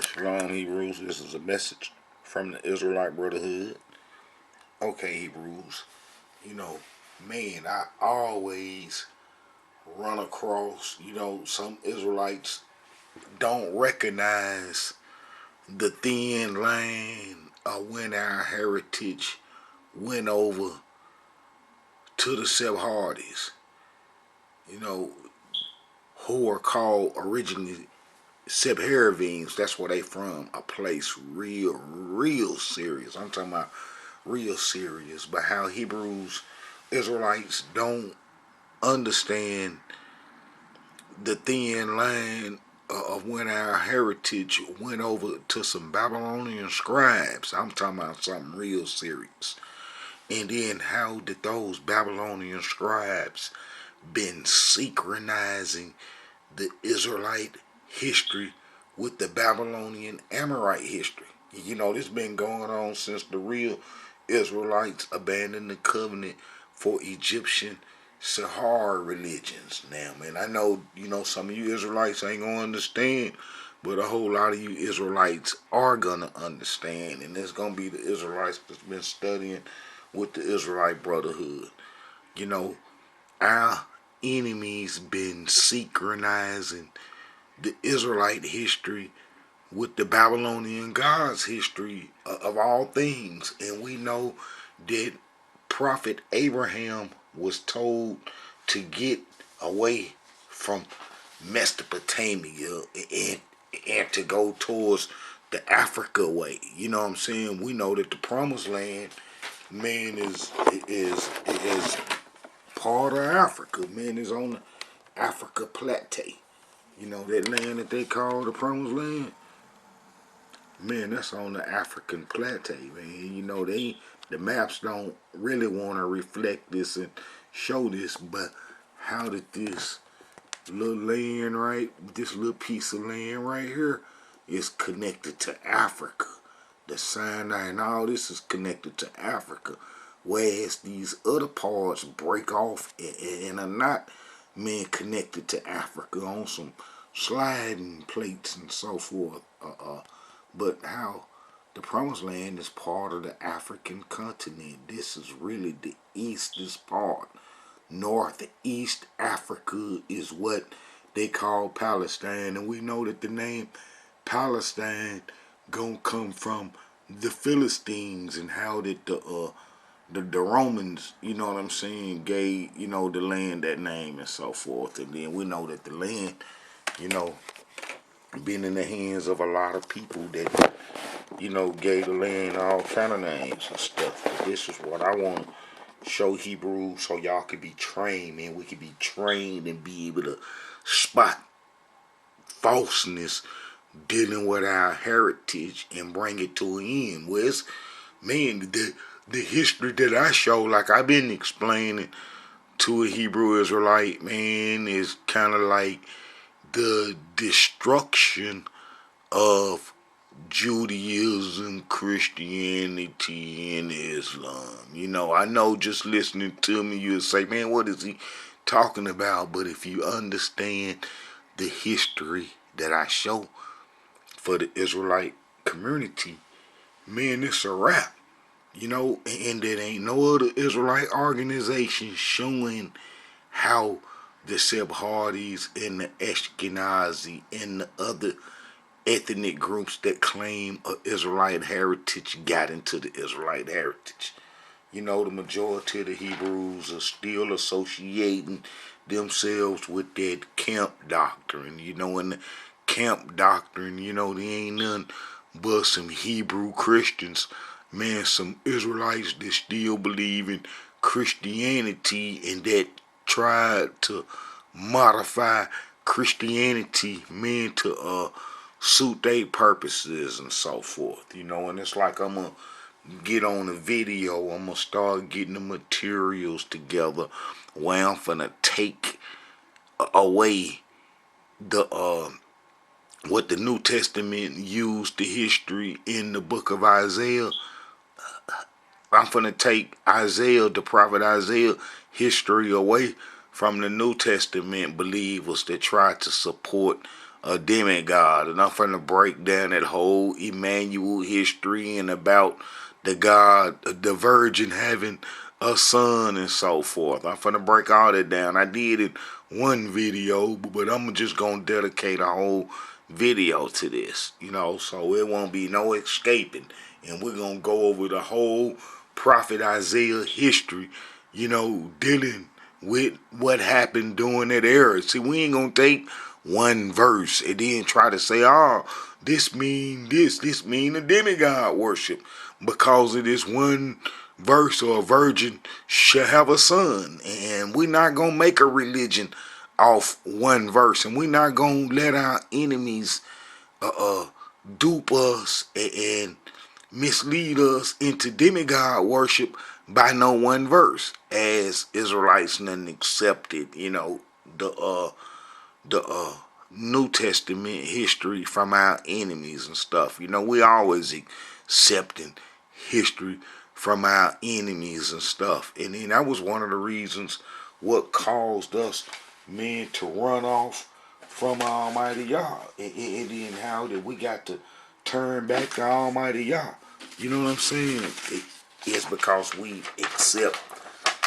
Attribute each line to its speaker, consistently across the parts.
Speaker 1: Shalom, Hebrews. This is a message from the Israelite Brotherhood. Okay, Hebrews. You know, man, I always run across, some Israelites don't recognize the thin line of when our heritage went over to the Sephardis, you know, who are called originally Sephardians. That's where they from. A place real serious. I'm talking about real serious. But how Hebrews, Israelites don't understand the thin line of when our heritage went over to some Babylonian scribes. I'm talking about something real serious. And then how did those Babylonian scribes been synchronizing the Israelite history with the Babylonian Amorite history? This been going on since the real Israelites abandoned the covenant for Egyptian Sahara religions. Now, man, I know, some of you Israelites ain't gonna understand, but a whole lot of you Israelites are gonna understand, and it's gonna be the Israelites that's been studying with the Israelite Brotherhood. Our enemies been synchronizing the Israelite history with the Babylonian gods history of all things. And we know that Prophet Abraham was told to get away from Mesopotamia and to go towards the Africa way. You know what I'm saying? We know that the promised land, man, is part of Africa. Man, is on the Africa plateau. That land that they call the promised land. Man, that's on the African plateau, man. The maps don't really want to reflect this and show this, but how did this little land, right, this little piece of land right here is connected to Africa. The Sinai and all this is connected to Africa, whereas these other parts break off and are not, man, connected to Africa on some sliding plates and so forth. But how the promised land is part of the African continent. This is really the eastest part. Northeast Africa is what they call Palestine, and we know that the name Palestine gonna come from the Philistines, and how did the Romans, you know what I'm saying, gave the land that name and so forth. And then we know that the land, you know, been in the hands of a lot of people that gave the land all kind of names and stuff. But this is what I want to show Hebrews, so y'all could be trained, man. We could be trained and be able to spot falseness dealing with our heritage and bring it to an end. Whereas, man, the history that I show, like I've been explaining to a Hebrew Israelite, man, is kind of like the destruction of Judaism, Christianity, and Islam. I know just listening to me, you'll say, man, what is he talking about? But if you understand the history that I show for the Israelite community, man, it's a wrap. And there ain't no other Israelite organization showing how the Sephardis and the Ashkenazi and the other ethnic groups that claim an Israelite heritage got into the Israelite heritage. The majority of the Hebrews are still associating themselves with that camp doctrine. And the camp doctrine, they ain't none but some Hebrew Christians, man, some Israelites that still believe in Christianity and that tried to modify Christianity, man, to suit their purposes and so forth. And it's like I'm gonna get on a video, I'm gonna start getting the materials together where I'm finna take away the what the New Testament used the history in the book of Isaiah. I'm finna take Isaiah, the prophet Isaiah, history away from the New Testament believers that try to support a demigod, and I'm finna break down that whole Emmanuel history and about the virgin having a son and so forth. I'm finna break all that down. I did it one video, but I'm just gonna dedicate a whole video to this, so it won't be no escaping. And we're gonna go over the whole prophet Isaiah history, dealing with what happened during that era. See, we ain't gonna take one verse and then try to say, oh, this mean this mean a demigod worship because of this one verse, or a virgin shall have a son. And we're not gonna make a religion off one verse, and we're not gonna let our enemies dupe us and mislead us into demigod worship by no one verse. As Israelites none accepted, the New Testament history from our enemies and stuff. We always accepting history from our enemies and stuff. And then that was one of the reasons what caused us, men, to run off from Almighty Yah. And then how that we got to turn back to Almighty Yah. You know what I'm saying? It's because we accept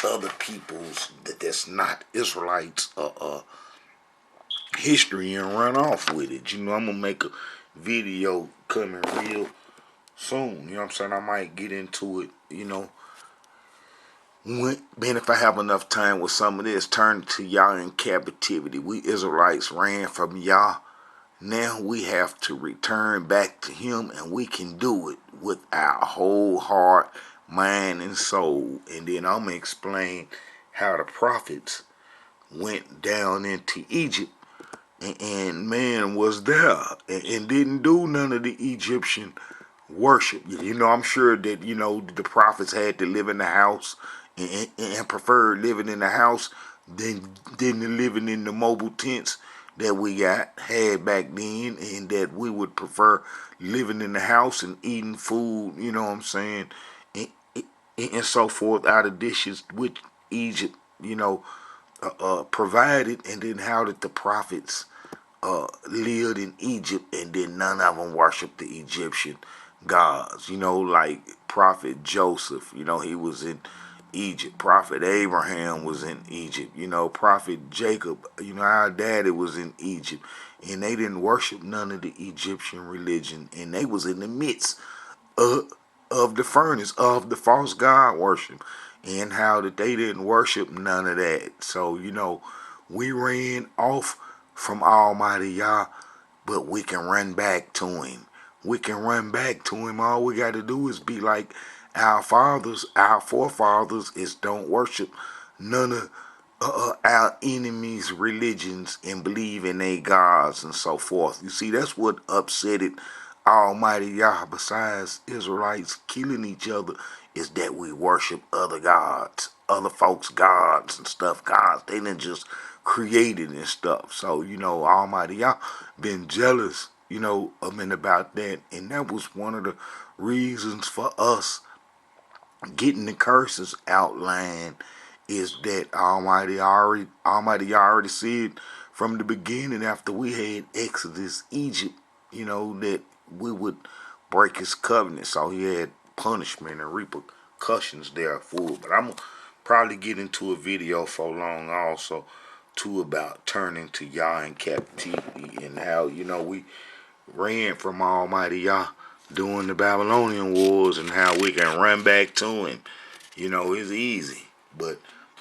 Speaker 1: other people's that's not Israelites history and run off with it. I'm gonna make a video coming real soon. You know what I'm saying? I might get into it, man, if I have enough time with some of this, turn to Yah in captivity. We Israelites ran from Yah. Now we have to return back to Him, and we can do it with our whole heart, mind, and soul. And then I'm going to explain how the prophets went down into Egypt and man was there and didn't do none of the Egyptian worship. I'm sure that, the prophets had to live in the house and preferred living in the house than living in the mobile tents that we had back then, and that we would prefer living in the house and eating food, you know what I'm saying, and so forth, out of dishes which Egypt, provided. And then how did the prophets lived in Egypt, and then none of them worshiped the Egyptian gods. Like Prophet Joseph, he was in Egypt. Prophet Abraham was in Egypt. Prophet Jacob, our daddy was in Egypt. And they didn't worship none of the Egyptian religion. And they was in the midst of the furnace of the false god worship. And how that they didn't worship none of that. So, we ran off from Almighty Yah, but we can run back to Him. We can run back to Him. All we got to do is be like our fathers, our forefathers, is don't worship none of our enemies' religions and believe in their gods and so forth. You see, that's what upset it Almighty Yah, besides Israelites killing each other, is that we worship other gods, other folks' gods and stuff. Gods they didn't just created and stuff. So, Almighty Yah been jealous, of and about that. And that was one of the reasons for us getting the curses outlined, is that Almighty Yah already said from the beginning, after we had Exodus, Egypt, that we would break His covenant. So He had punishment and repercussions there for it. But I'm going to probably get into a video for long also, too, about turning to Yah in captivity, and how, we ran from Almighty Yah during the Babylonian wars, and how we can run back to Him. It's easy. But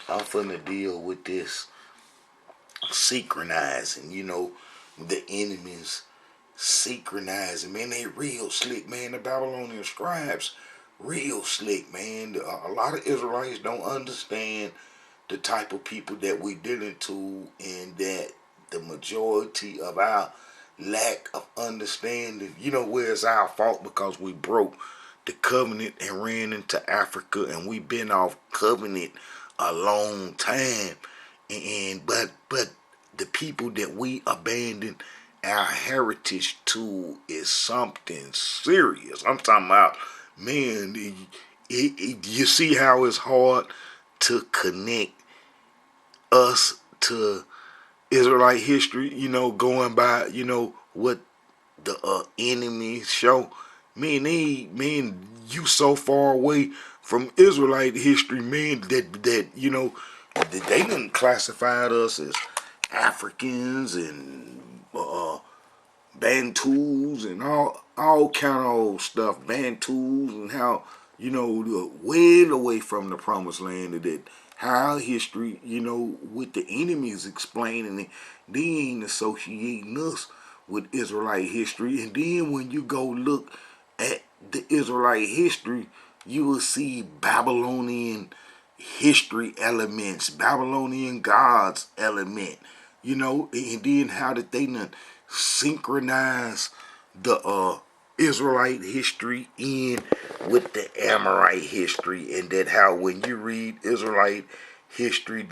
Speaker 1: I'm finna deal with this synchronizing, the enemies synchronizing. Man, they real slick, man. The Babylonian scribes, real slick, man. A lot of Israelites don't understand the type of people that we dealing to, and that the majority of our lack of understanding, where it's our fault, because we broke the covenant and ran into Africa, and we've been off covenant a long time. But the people that we abandoned our heritage to is something serious. I'm talking about, man, you see how it's hard to connect us to Israelite history, going by, what the enemies show. Me and you so far away from Israelite history, man, that they didn't classify us as Africans and Bantus and all kind of old stuff, Bantus, and how way away from the promised land, that how our history, with the enemies explaining it, they ain't associating us with Israelite history. And then when you go look at the Israelite history, you will see Babylonian history elements, Babylonian gods element, and then how did they not synchronize the Israelite history in with the Amorite history, and that how when you read Israelite history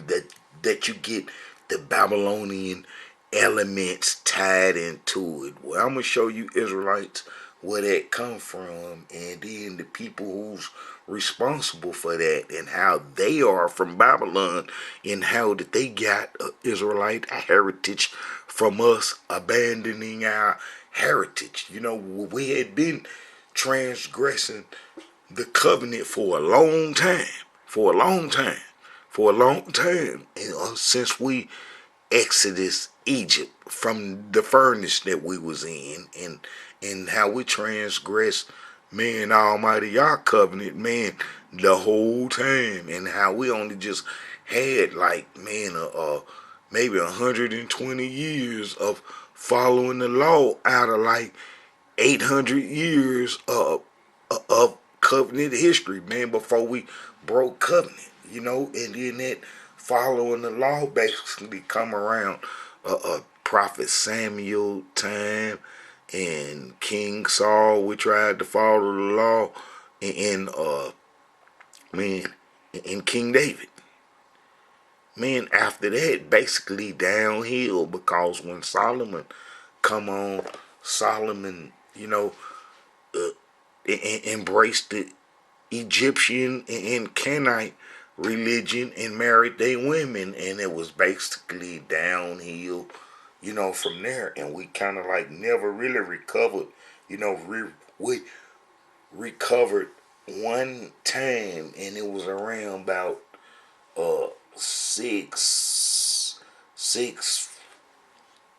Speaker 1: that you get the Babylonian elements tied into it. Well, I'm gonna show you Israelites where that come from, and then the people who's responsible for that, and how they are from Babylon, and how that they got Israelite heritage from us abandoning our heritage. We had been transgressing the covenant for a long time, for a long time, for a long time, and since we Exodus Egypt from the furnace that we was in, and how we transgressed, man, Almighty our covenant, man, the whole time, and how we only just had like, man, maybe 120 years of following the law out of like 800 years of covenant history, man, before we broke covenant, and then that following the law basically come around Prophet Samuel time and King Saul. We tried to follow the law, and man, and King David. Man, after that, basically downhill, because when Solomon come on, Solomon, uh, embraced the Egyptian and Canaanite religion and married their women, and it was basically downhill, from there. And we kind of like never really recovered. We recovered one time, and it was around about uh six six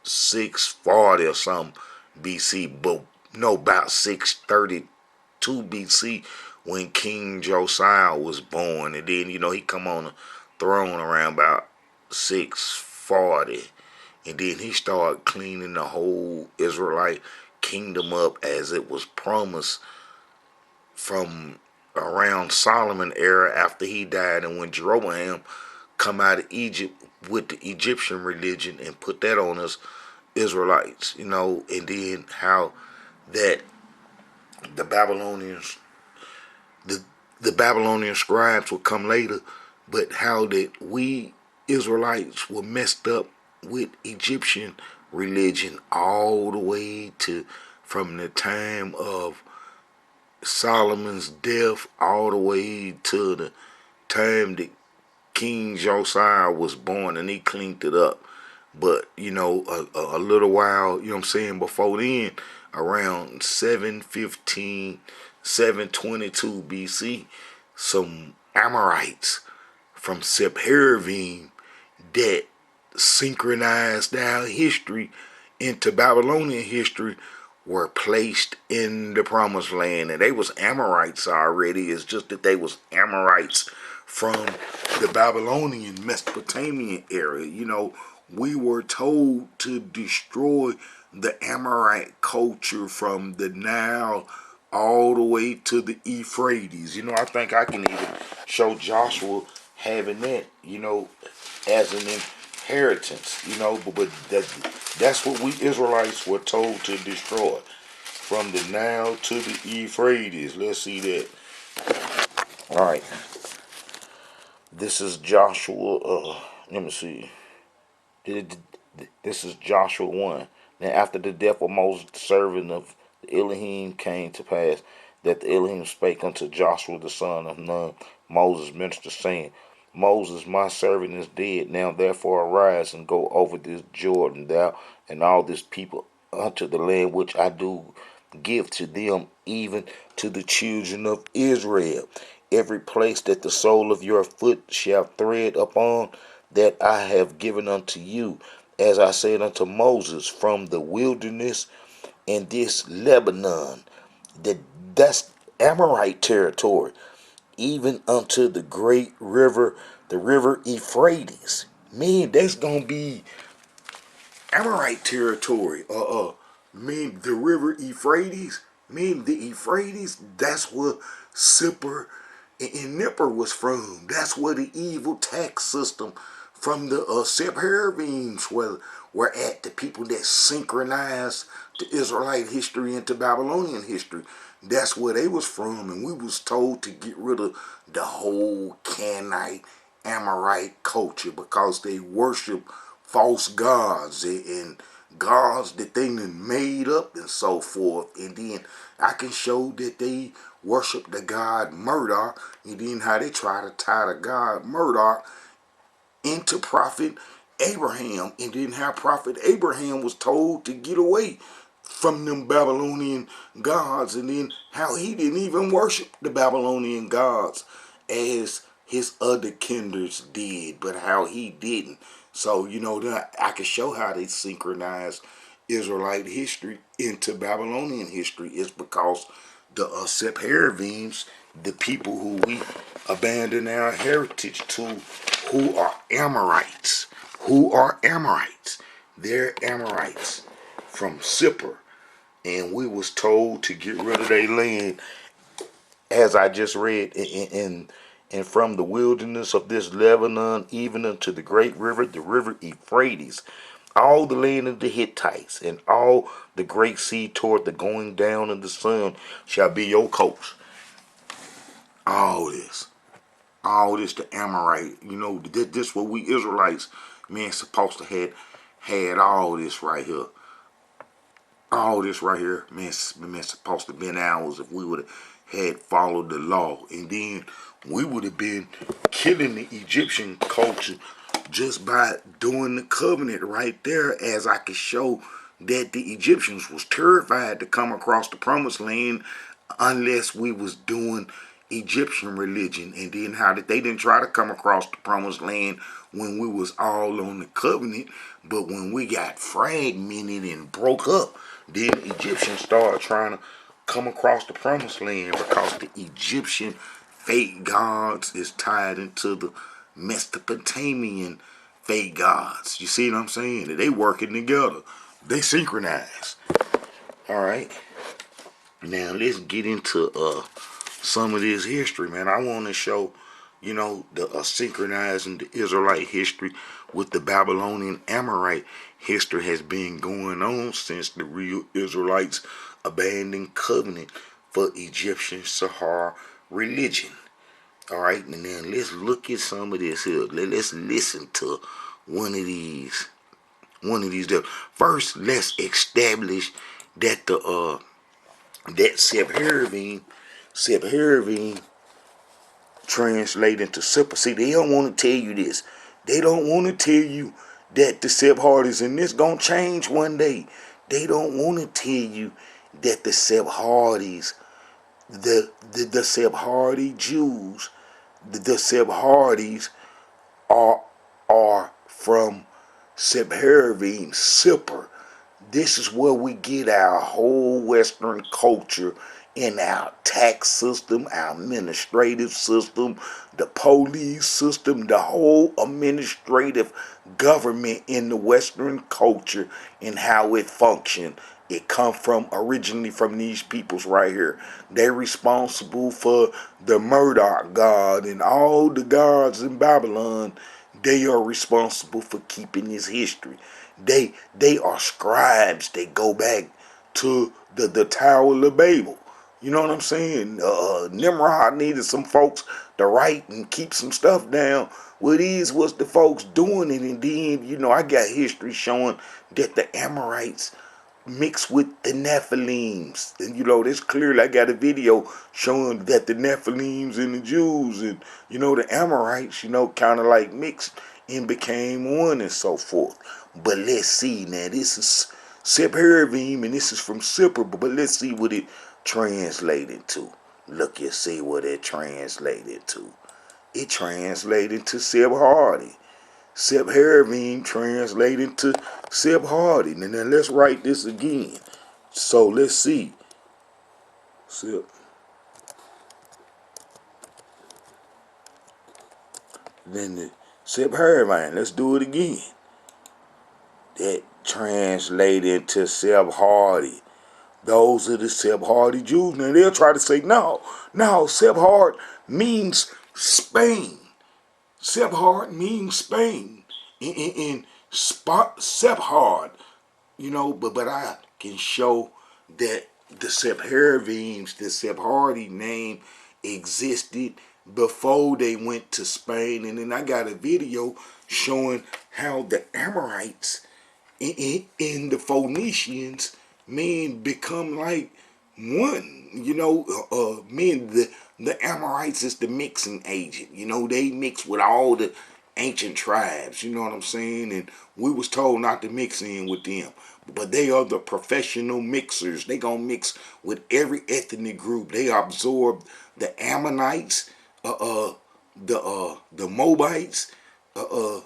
Speaker 1: 640 or something BC, but no, about 632 BC when King Josiah was born, and then he come on the throne around about 640, and then he started cleaning the whole Israelite kingdom up as it was promised from around Solomon era after he died, and when Jeroboam come out of Egypt with the Egyptian religion and put that on us Israelites, and then how that the Babylonians, the the Babylonian scribes would come later, but how that we Israelites were messed up with Egyptian religion all the way to from the time of Solomon's death all the way to the time that King Josiah was born, and he cleaned it up. But a little while, before then, around 715, 722 BC, some Amorites from Sippar that synchronized our history into Babylonian history were placed in the promised land, and they was Amorites already. It's just that they was Amorites from the Babylonian Mesopotamian area. We were told to destroy the Amorite culture from the Nile all the way to the Euphrates. I think I can even show Joshua having that, as an inheritance, but that's what we Israelites were told to destroy. From the Nile to the Euphrates. Let's see that. Alright. This is Joshua, let me see. This is Joshua 1. Now after the death of Moses, the servant of Elohim, came to pass that the Elohim spake unto Joshua the son of Nun, Moses' minister, saying,
Speaker 2: Moses, my servant, is dead. Now therefore arise and go over this Jordan, thou and all this people, unto the land which I do give to them, even to the children of Israel. Every place that the sole of your foot shall tread upon, that I have given unto you, as I said unto Moses, from the wilderness and this Lebanon, that that's Amorite territory, even unto the great river, the river Euphrates. Man, that's gonna be Amorite territory. Man, the river Euphrates. Man, the Euphrates. That's where Sippar and Nippur was from. That's where the evil tax system from the Sephardims were at. The people that synchronized the Israelite history into Babylonian history. That's where they was from, and we was told to get rid of the whole Canaanite Amorite culture because they worship false gods and gods that they made up and so forth. And then I can show that they worship the god Murdoch, and then how they try to tie the god Murdoch into Prophet Abraham, and then how Prophet Abraham was told to get away from them Babylonian gods, and then how he didn't even worship the Babylonian gods as his other kindreds did, but how he didn't. So, I can show how they synchronized Israelite history into Babylonian history. It's because the Sephardims, the people who we abandon our heritage to, who are Amorites. Who are Amorites? They're Amorites from Sippar. And we was told to get rid of their land, as I just read, and from the wilderness of this Lebanon, even unto the great river, the river Euphrates, all the land of the Hittites, and all the great sea toward the going down of the sun shall be your coast. All this the Amorite, this what we Israelites, man, supposed to had all this right here. All this right here, man, supposed to have been ours if we would have had followed the law. And then we would have been killing the Egyptian culture just by doing the covenant right there, as I could show that the Egyptians was terrified to come across the promised land unless we was doing Egyptian religion. And then how that they didn't try to come across the promised land when we was all on the covenant, but when we got fragmented and broke up, then the Egyptians started trying to come across the promised land, because the Egyptian fake gods is tied into the Mesopotamian fake gods. You see what I'm saying? They working together. They synchronize. All right. Now let's get into some of this history, man. I want to show, the synchronizing the Israelite history with the Babylonian Amorite history has been going on since the real Israelites abandoned covenant for Egyptian Sahara religion. All right, and then let's look at some of this here. Let's listen to one of these. First, let's establish that that Sephardim translate into Sippar. See, they don't want to tell you this. They don't want to tell you that the Sephardis, and this gonna change one day. They don't want to tell you that the Sephardis, the Sephardi Jews, the Sephardis are from Sephardim, Sippar. This is where we get our whole Western culture in our tax system, our administrative system, the police system, the whole administrative government in the Western culture and how it functions. It come from originally from these peoples right here. They're responsible for the Murdoch god and all the gods in Babylon. They are responsible for keeping this history. They are scribes. They go back to the Tower of Babel. You know what I'm saying? Nimrod needed some folks to write and keep some stuff down. Well, these was the folks doing it, and then I got history showing that the Amorites
Speaker 1: mixed with the Nephilims. And that's clearly, I got a video showing that the Nephilims and the Jews and, the Amorites, kind of like mixed and became one and so forth. But let's see now, this is Sephardim and this is from Sippar, but let's see what it translated to. Look, you see what it translated to. It translated to Sephardi. Sephardim translated to Sephardi. And then let's write this again. So let's see. Then the Sephardim. Let's do it again. That translated to Sephardi. Those are the Sephardi Jews. Now they'll try to say, no, Sephard means Spain. Sephard means Spain. In Sephard, but I can show that the Sephardims, the Sephardi name existed before they went to Spain. And then I got a video showing how the Amorites in the Phoenicians, become like one. The Amorites is the mixing agent. They mix with all the ancient tribes. You know what I'm saying? And we was told not to mix in with them. But they are the professional mixers. They gonna mix with every ethnic group. They absorb the Ammonites, the Moabites, the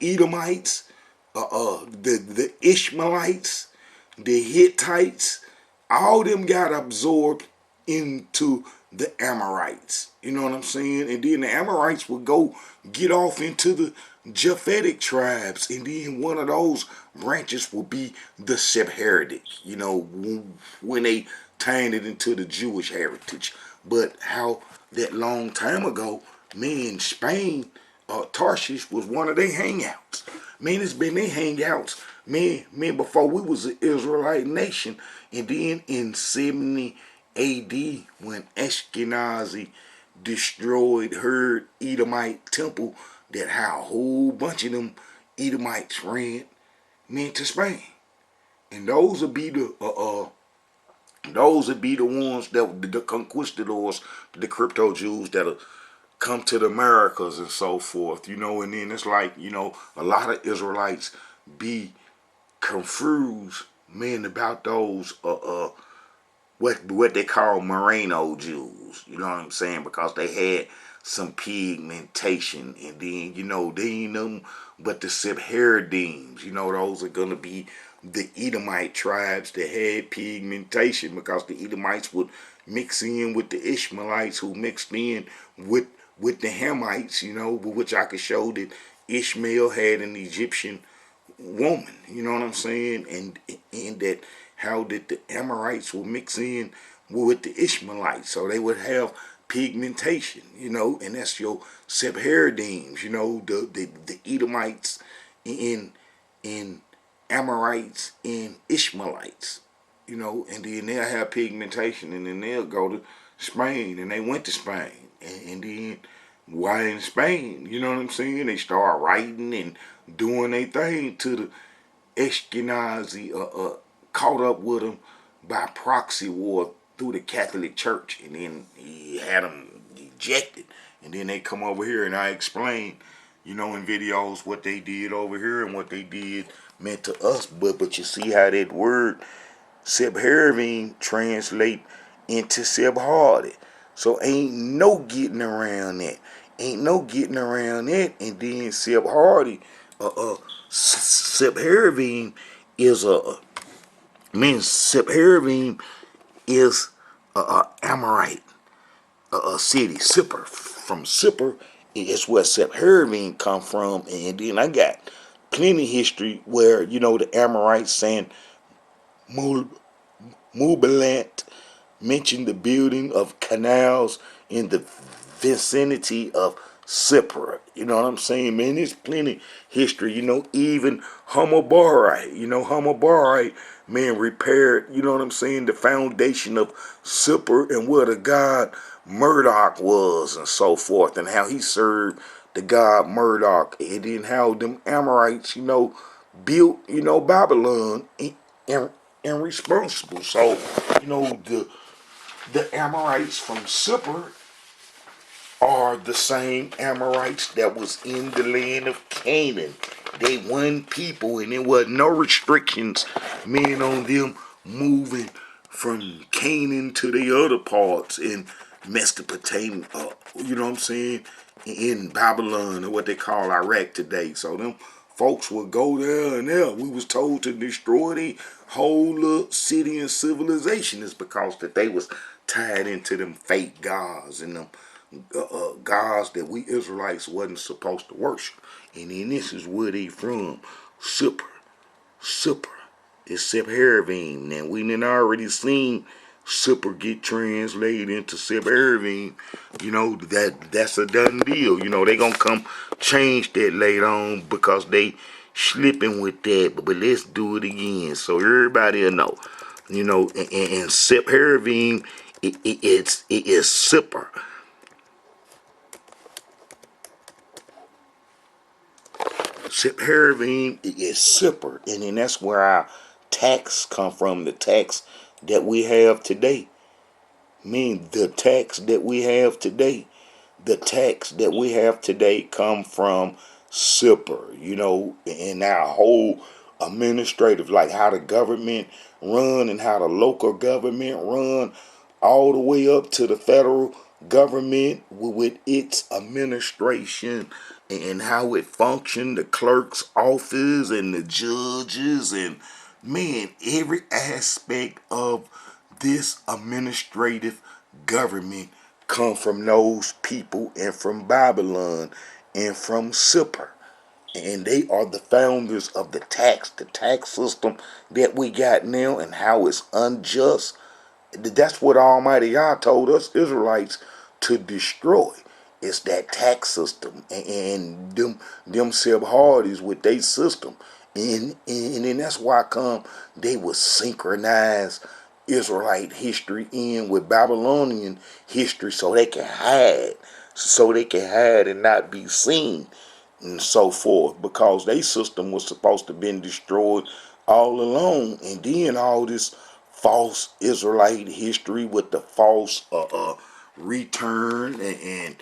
Speaker 1: Edomites, the Ishmaelites, the Hittites. All them got absorbed into the Amorites. You know what I'm saying? And then the Amorites would go get off into the Japhetic tribes, and then one of those branches will be the Sephardic, when they turned it into the Jewish heritage. But how that long time ago, Spain, Tarshish was one of their hangouts. It's been their hangouts, before we was an Israelite nation. And then in 70 AD, when Ashkenazi destroyed her Edomite temple, that how a whole bunch of them Edomites ran, to Spain. And those would be the ones that the conquistadors, the crypto Jews that'll come to the Americas and so forth, and then it's like, a lot of Israelites be confused, about those what they call Moreno Jews, you know what I'm saying, because they had some pigmentation, and then, they ain't them but the Sephardims, those are gonna be the Edomite tribes that had pigmentation, because the Edomites would mix in with the Ishmaelites, who mixed in with the Hamites, which I could show that Ishmael had an Egyptian woman, you know what I'm saying, and that how did the Amorites will mix in with the Ishmaelites, so they would have pigmentation, and that's your Sephardims, the Edomites in Amorites and Ishmaelites, and then they'll have pigmentation, and then they'll go to Spain, and they went to Spain, and then while in Spain, you know what I'm saying, they start writing and doing their thing to the Ashkenazi, caught up with them by proxy war through the Catholic Church, and then he had them ejected, and then they come over here, and I explain, in videos what they did over here and what they did meant to us, but you see how that word Sephardim translate into Sephardi. So ain't no getting around that. Ain't no getting around that. And then Sephardi, Sephardim is Sephardim is a Amorite, a city, Sippar. From Sippar is where Sephardim come from. And then I got plenty of history where, the Amorites saying Mubilant mentioned the building of canals in the vicinity of Sippar. You know what I'm saying, man? There's plenty history. Even Hammurabi. Hammurabi, repaired, what I'm saying, the foundation of Sippar and where the god Murdoch was and so forth, and how he served the god Murdoch, and then how them Amorites, built, Babylon and, and responsible. So, the Amorites from Sippar are the same Amorites that was in the land of Canaan. They one people, and there was no restrictions meaning on them moving from Canaan to the other parts in Mesopotamia. You know what I'm saying? In Babylon, or what they call Iraq today. So them folks would go there and there. We was told to destroy the whole city and civilization is because that they was tied into them fake gods and them gods that we Israelites wasn't supposed to worship. And then this is where they from. Sippar. Sippar. It's Sepharavim. Now we done already seen Sippar get translated into Sepharavim. That's a done deal. They gonna come change that later on because they slipping with that. But let's do it again so everybody will know. And Sepharavim, it is Sippar. Sepharavim is Sippar, and then that's where our tax come from. The tax that we have today. The tax that we have today. The tax that we have today come from Sippar. And our whole administrative, like how the government run and how the local government run, all the way up to the federal government with its administration and how it functioned, the clerk's office and the judges and every aspect of this administrative government come from those people and from Babylon and from Sippar. And they are the founders of the tax system that we got now and how it's unjust. That's what Almighty God told us Israelites to destroy. It's that tax system and them Sephardi's with their system. And then that's why come they would synchronize Israelite history in with Babylonian history so they can hide. So they can hide and not be seen and so forth because their system was supposed to have been destroyed all along. And then all this false Israelite history with the false return and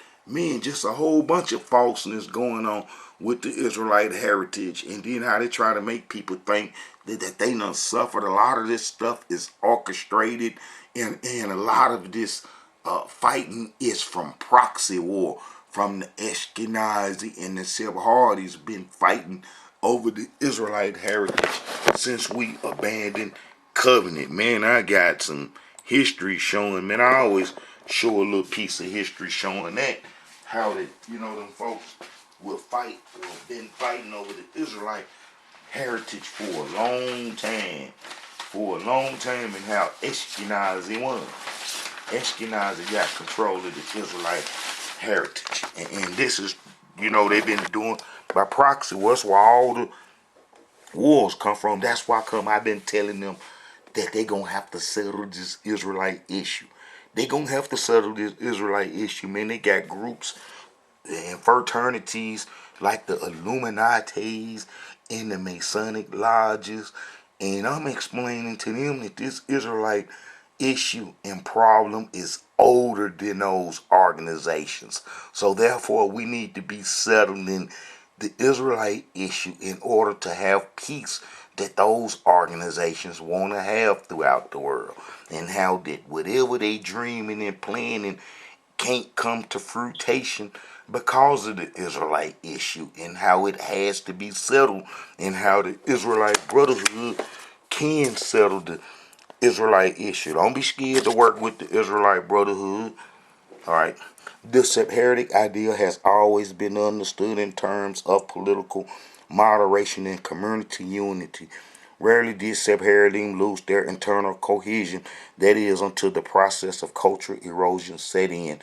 Speaker 1: just a whole bunch of falseness going on with the Israelite heritage, and then how they try to make people think that they done suffered. A lot of this stuff is orchestrated, and a lot of this fighting is from proxy war, from the Ashkenazi and the Sephardi's been fighting over the Israelite heritage since we abandoned covenant. Man, I got some history showing. Man, I always show a little piece of history showing that how them folks will fight or been fighting over the Israelite heritage for a long time. And how Ashkenazi won. Ashkenazi got control of the Israelite heritage. And this is, they've been doing by proxy. That's where all the wars come from. That's why I've been telling them that they going to have to settle this Israelite issue. They going to have to settle this Israelite issue, man. They got groups and fraternities like the Illuminatis and the Masonic lodges. And I'm explaining to them that this Israelite issue and problem is older than those organizations. So therefore, we need to be settling the Israelite issue in order to have peace that those organizations want to have throughout the world. And how that whatever they dreaming and planning can't come to fruition because of the Israelite issue and how it has to be settled and how the Israelite Brotherhood can settle the Israelite issue. Don't be scared to work with the Israelite Brotherhood. All right. The Sephardic idea has always been understood in terms of political moderation and community unity. Rarely did Sephardim lose their internal cohesion, that is, until the process of cultural erosion set in.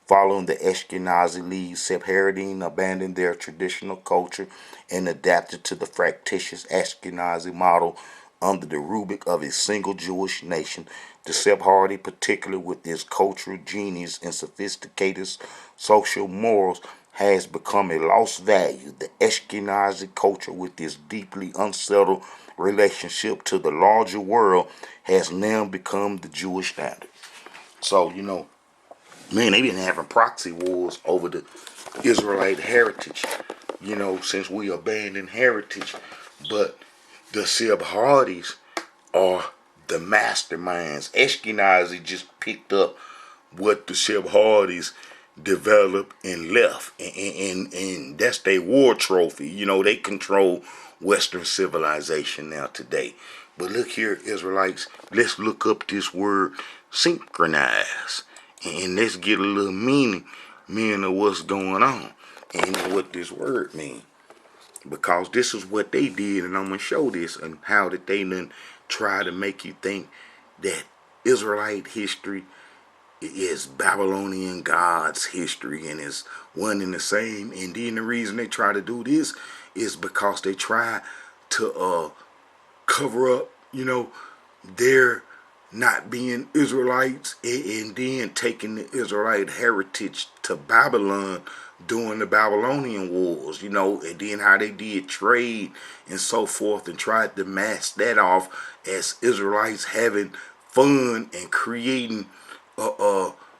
Speaker 1: Following the Ashkenazi lead, Sephardim abandoned their traditional culture and adapted to the fractious Ashkenazi model under the rubric of a single Jewish nation. The Sephardi, particularly with its cultural genius and sophisticated social morals, has become a lost value. The Ashkenazi culture, with its deeply unsettled
Speaker 2: relationship to the larger world has now become the Jewish standard. So, man, they've been having proxy wars over the Israelite heritage, since we abandoned heritage. But the Sephardi's are the masterminds. Ashkenazi just picked up what the Sephardi's developed and left, and that's their war trophy. They control Western civilization now today. But look here, Israelites, let's look up this word synchronize, and let's get a little meaning of what's going on and what this word means. Because this is what they did, and I'm going to show this and how that they done try to make you think that Israelite history is Babylonian God's history and is one and the same. And then the reason they try to do this is because they try to cover up, their not being Israelites, and then taking the Israelite heritage to Babylon during the Babylonian wars, and then how they did trade and so forth, and tried to mask that off as Israelites having fun and creating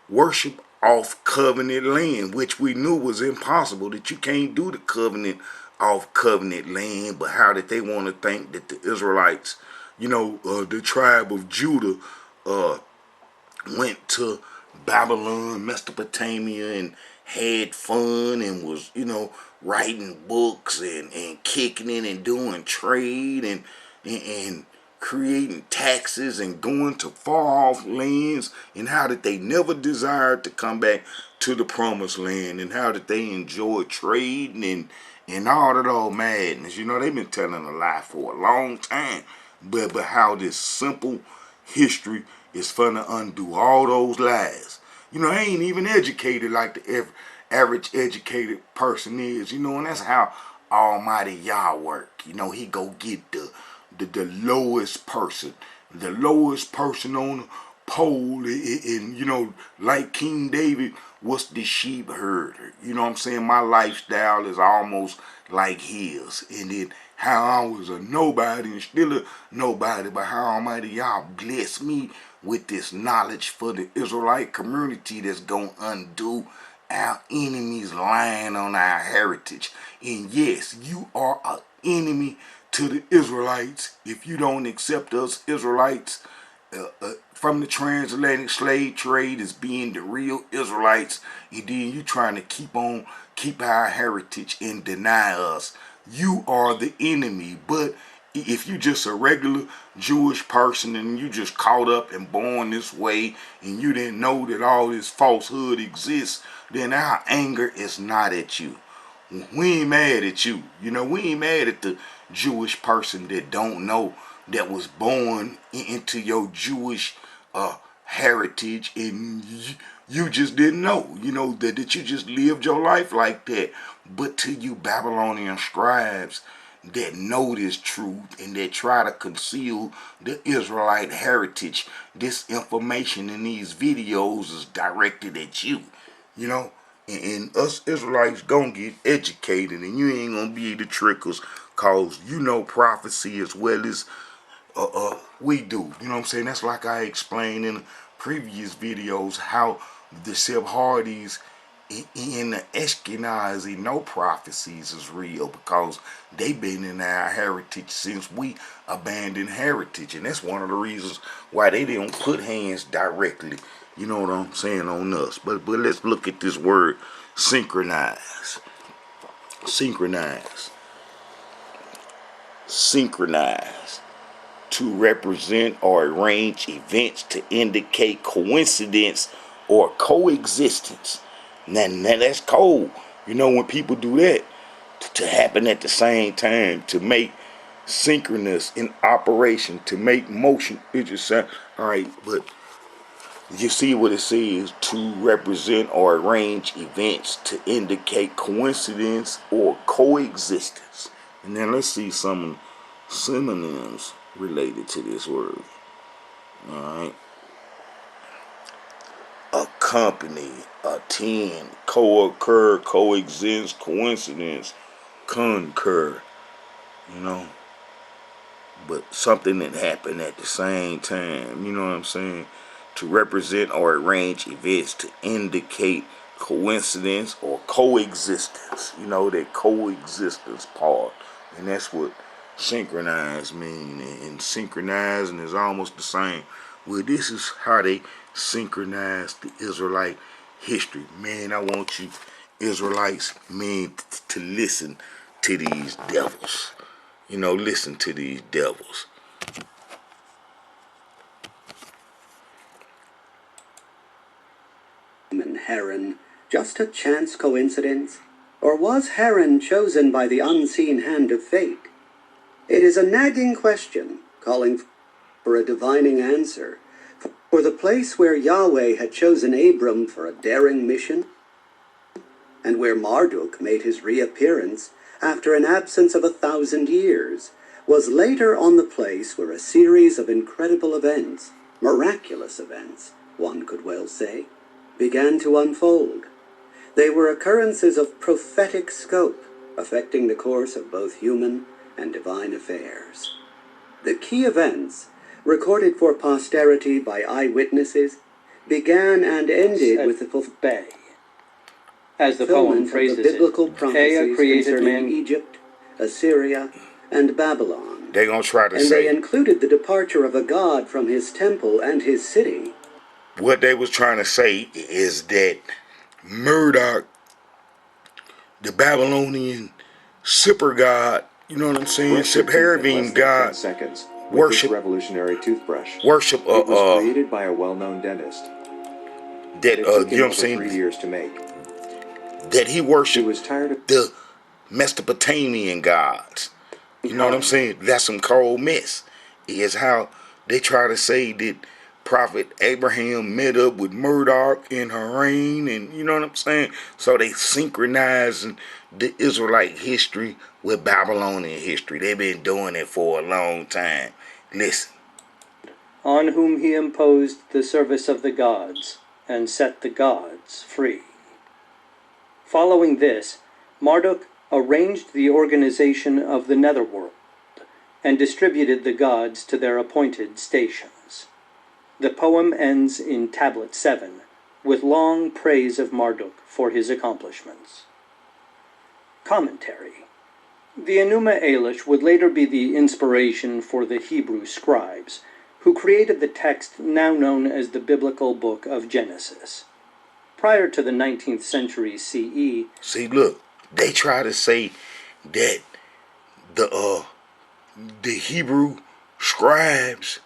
Speaker 2: worship off covenant land, which we knew was impossible, that you can't do the covenant off covenant land. But how did they want to think that the Israelites, the tribe of Judah, went to Babylon, Mesopotamia, and had fun and was, writing books and kicking it and doing trade and creating taxes and going to far off lands, and how did they never desired to come back to the promised land, and how did they enjoy trading and all that old madness. They've been telling a lie for a long time, but how this simple history is finna undo all those lies. I ain't even educated like the average educated person is, and that's how Almighty Yah work. He go get the lowest person, on the pole, and like King David was the sheep herder. You know what I'm saying? My lifestyle is almost like his, and then how I was a nobody and still a nobody, but how Almighty Yah bless me with this knowledge for the Israelite community that's gonna undo our enemies lying on our heritage. And yes, you are an enemy to the Israelites if you don't accept us Israelites from the transatlantic slave trade as being the real Israelites, and then you trying to keep our heritage and deny us. You are the enemy. But if you just a regular Jewish person and you just caught up and born this way and you didn't know that all this falsehood exists, then our anger is not at you. We ain't mad at you. We ain't mad at the Jewish person that don't know, that was born into your Jewish heritage, and you just didn't know, that you just lived your life like that. But to you Babylonian scribes that know this truth and that try to conceal the Israelite heritage, this information in these videos is directed at you, and us Israelites gonna get educated, and you ain't gonna be the trickers, cause prophecy as well as we do. You know what I'm saying? That's like I explained in previous videos how the Sephardi's in the Ashkenazi no prophecies is real, because they been in our heritage since we abandoned heritage, and that's one of the reasons why they didn't put hands directly, you know what I'm saying, on us. But let's look at this word synchronize. Synchronize. Synchronize. To represent or arrange events to indicate coincidence or coexistence. Now that's cold. When people do that, to happen at the same time, to make synchronous in operation, to make motion, it just sounds all right. But you see what it says: to represent or arrange events to indicate coincidence or coexistence. And then let's see some synonyms related to this word. Alright. Accompany, attend, co-occur, coexist, coincidence, concur. but something that happened at the same time, you know what I'm saying? To represent or arrange events to indicate coincidence or coexistence, you know, that coexistence part. And that's what synchronize mean. And synchronizing is almost the same. Well, this is how they synchronize the Israelite history. Man, I want you Israelites, man, to listen to these devils. You know, listen to these devils.
Speaker 3: And Haran just a chance coincidence? Or was Haran chosen by the unseen hand of fate? It is a nagging question, calling for a divining answer. For the place where Yahweh had chosen Abram for a daring mission, and where Marduk made his reappearance after an absence of 1,000 years, was later on the place where a series of incredible events, miraculous events, one could well say, began to unfold. They were occurrences of prophetic scope, affecting the course of both human and divine affairs. The key events, recorded for posterity by eyewitnesses, began and ended with the fulfillment
Speaker 4: as the poem
Speaker 3: of
Speaker 4: phrases
Speaker 3: the biblical
Speaker 4: it.
Speaker 3: prophecies
Speaker 4: created
Speaker 3: concerning
Speaker 4: man.
Speaker 3: Egypt, Assyria, and Babylon.
Speaker 2: They're going to try to
Speaker 3: And they
Speaker 2: say,
Speaker 3: included the departure of a god from his temple and his city.
Speaker 2: what they was trying to say is that Marduk, the Babylonian Sippar god, you know what I'm saying? Sippar god,
Speaker 5: seconds with
Speaker 2: worship
Speaker 5: this revolutionary toothbrush.
Speaker 2: worship
Speaker 5: It was created by a well-known dentist.
Speaker 2: that
Speaker 5: It took
Speaker 2: you
Speaker 5: him
Speaker 2: know what I'm
Speaker 5: over
Speaker 2: saying,
Speaker 5: 3 years to make.
Speaker 2: that he
Speaker 5: He
Speaker 2: worshiped
Speaker 5: was tired of
Speaker 2: the Mesopotamian gods. You know what I'm saying? That's some cold mess. Is how they try to say that Prophet Abraham met up with Marduk in Haran, and you know what I'm saying? So they synchronizing the Israelite history with Babylonian history. They've been doing it for a long time. Listen.
Speaker 4: On whom he imposed the service of the gods, and set the gods free. Following this, Marduk arranged the organization of the netherworld, and distributed the gods to their appointed stations. The poem ends in Tablet 7, with long praise of Marduk for his accomplishments. Commentary. The Enuma Elish would later be the inspiration for the Hebrew scribes, who created the text now known as the Biblical Book of Genesis. Prior to the 19th century CE,
Speaker 2: See, look, they try to say that the Hebrew scribes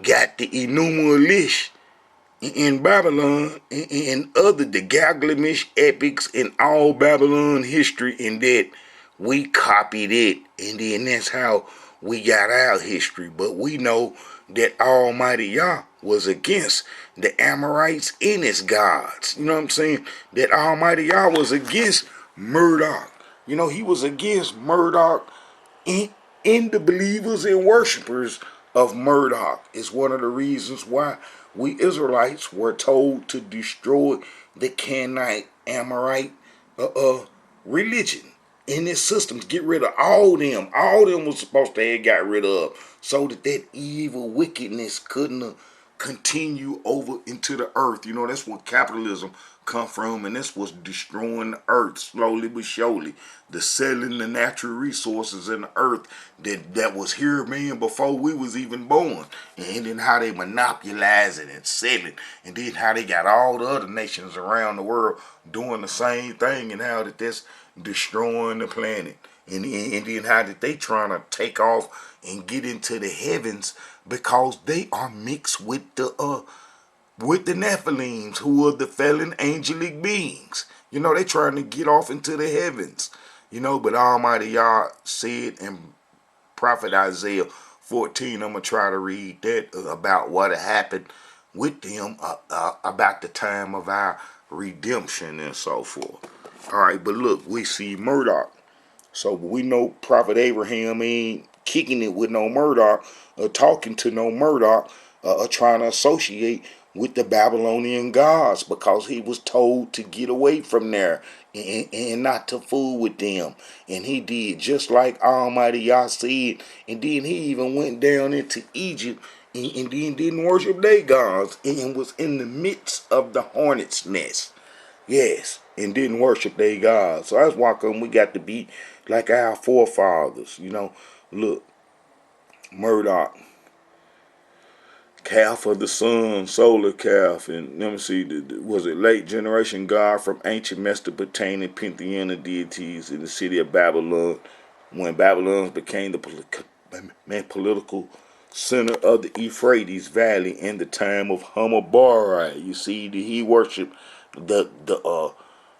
Speaker 2: got the Enuma Elish in Babylon and other the Gilgamesh epics in all Babylon history, and that we copied it, and then that's how we got our history. But we know that Almighty Yah was against the Amorites and its gods. You know what I'm saying? That Almighty Yah was against Marduk. You know, he was against Marduk in the believers and worshipers of Marduk. Is one of the reasons why we Israelites were told to destroy the Canaanite Amorite religion in its systems. Get rid of all them. All them was supposed to have got rid of, so that that evil wickedness couldn't continue over into the earth. You know, that's what capitalism come from, and that's what's destroying the earth slowly but surely. The selling the natural resources in the earth that was here, man, before we was even born. And then how they monopolize it and sell it. And then how they got all the other nations around the world doing the same thing, and how that's destroying the planet. And then how that they trying to take off and get into the heavens, because they are mixed with the Nephilims, who are the fallen angelic beings. You know, they trying to get off into the heavens. You know, but Almighty Yah said in Prophet Isaiah 14, I'm going to try to read that about what happened with them about the time of our redemption and so forth. All right, but look, we see Marduk. So we know Prophet Abraham ain't kicking it with no Marduk or talking to no Marduk trying to associate with the Babylonian gods because he was told to get away from there and not to fool with them. And he did just like Almighty Yah said. And then he even went down into Egypt and then didn't worship their gods and was in the midst of the hornet's nest. Yes, and didn't worship their gods. So that's why we got to be like our forefathers. Look, Murdoch, calf of the sun, solar calf, and let me see, was it late generation god from ancient Mesopotamian pantheon of deities in the city of Babylon, when Babylon became the political center of the Euphrates Valley in the time of Hammurabi. You see, he worshipped the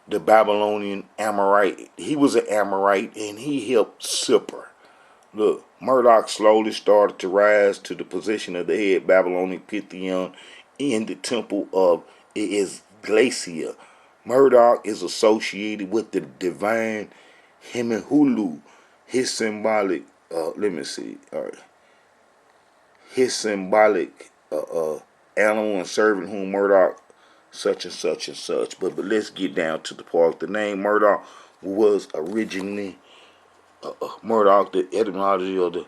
Speaker 2: Babylonian Amorite. He was an Amorite, and he helped Sippar. Look, Murdoch slowly started to rise to the position of the head Babylonian pantheon in the temple of Glacia. Murdoch is associated with the divine Hemihulu. His symbolic, let me see, all right. His symbolic animal and servant whom Murdoch such and such and such. But let's get down to the part. The name Murdoch was originally Murdoch, the etymology of the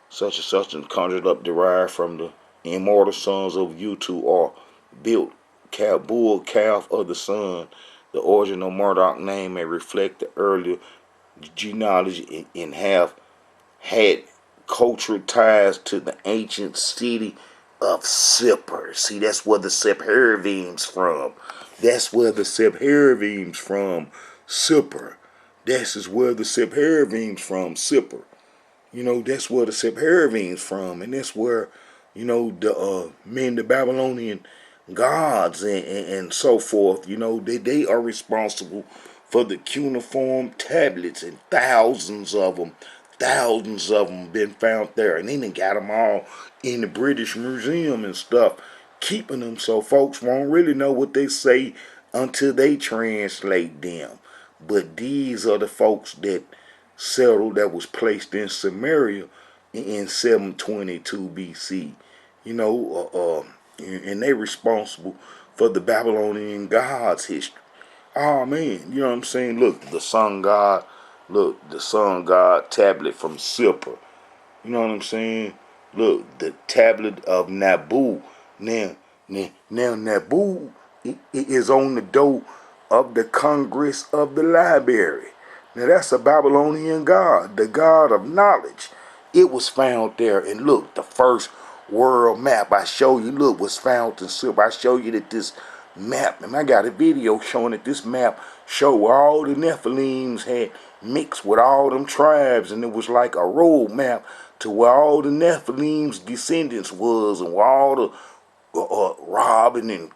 Speaker 2: such and such and conjured up derived from the immortal sons of Utu or built bull calf of the sun. The origin of Murdoch name may reflect the earlier genealogy and have had cultural ties to the ancient city of Sippar. See, that's where the Sephardims from. That's where the Sephardims from. Sippar. This is where the Sephardims from. Sippar. That's where the Sephardims from, and that's where, the Babylonian gods and so forth. They are responsible for the cuneiform tablets, and thousands of them been found there, and then they got them all in the British Museum and stuff, keeping them so folks won't really know what they say until they translate them. But these are the folks that settled, that was placed in Samaria in 722 BC. And they responsible for the Babylonian gods' history. Oh man, you know what I'm saying? Look, the sun god tablet from Sippar. You know what I'm saying? Look, the tablet of Nabu. Now Nabu is on the door of the Congress of the Library. Now that's a Babylonian god, the god of knowledge. It was found there, and look, the first world map I show you, look, was found in Sippar. I show you that this map, and I got a video showing that this map showed where all the Nephilims had mixed with all them tribes, and it was like a road map to where all the Nephilim's descendants was, and where all the robbing and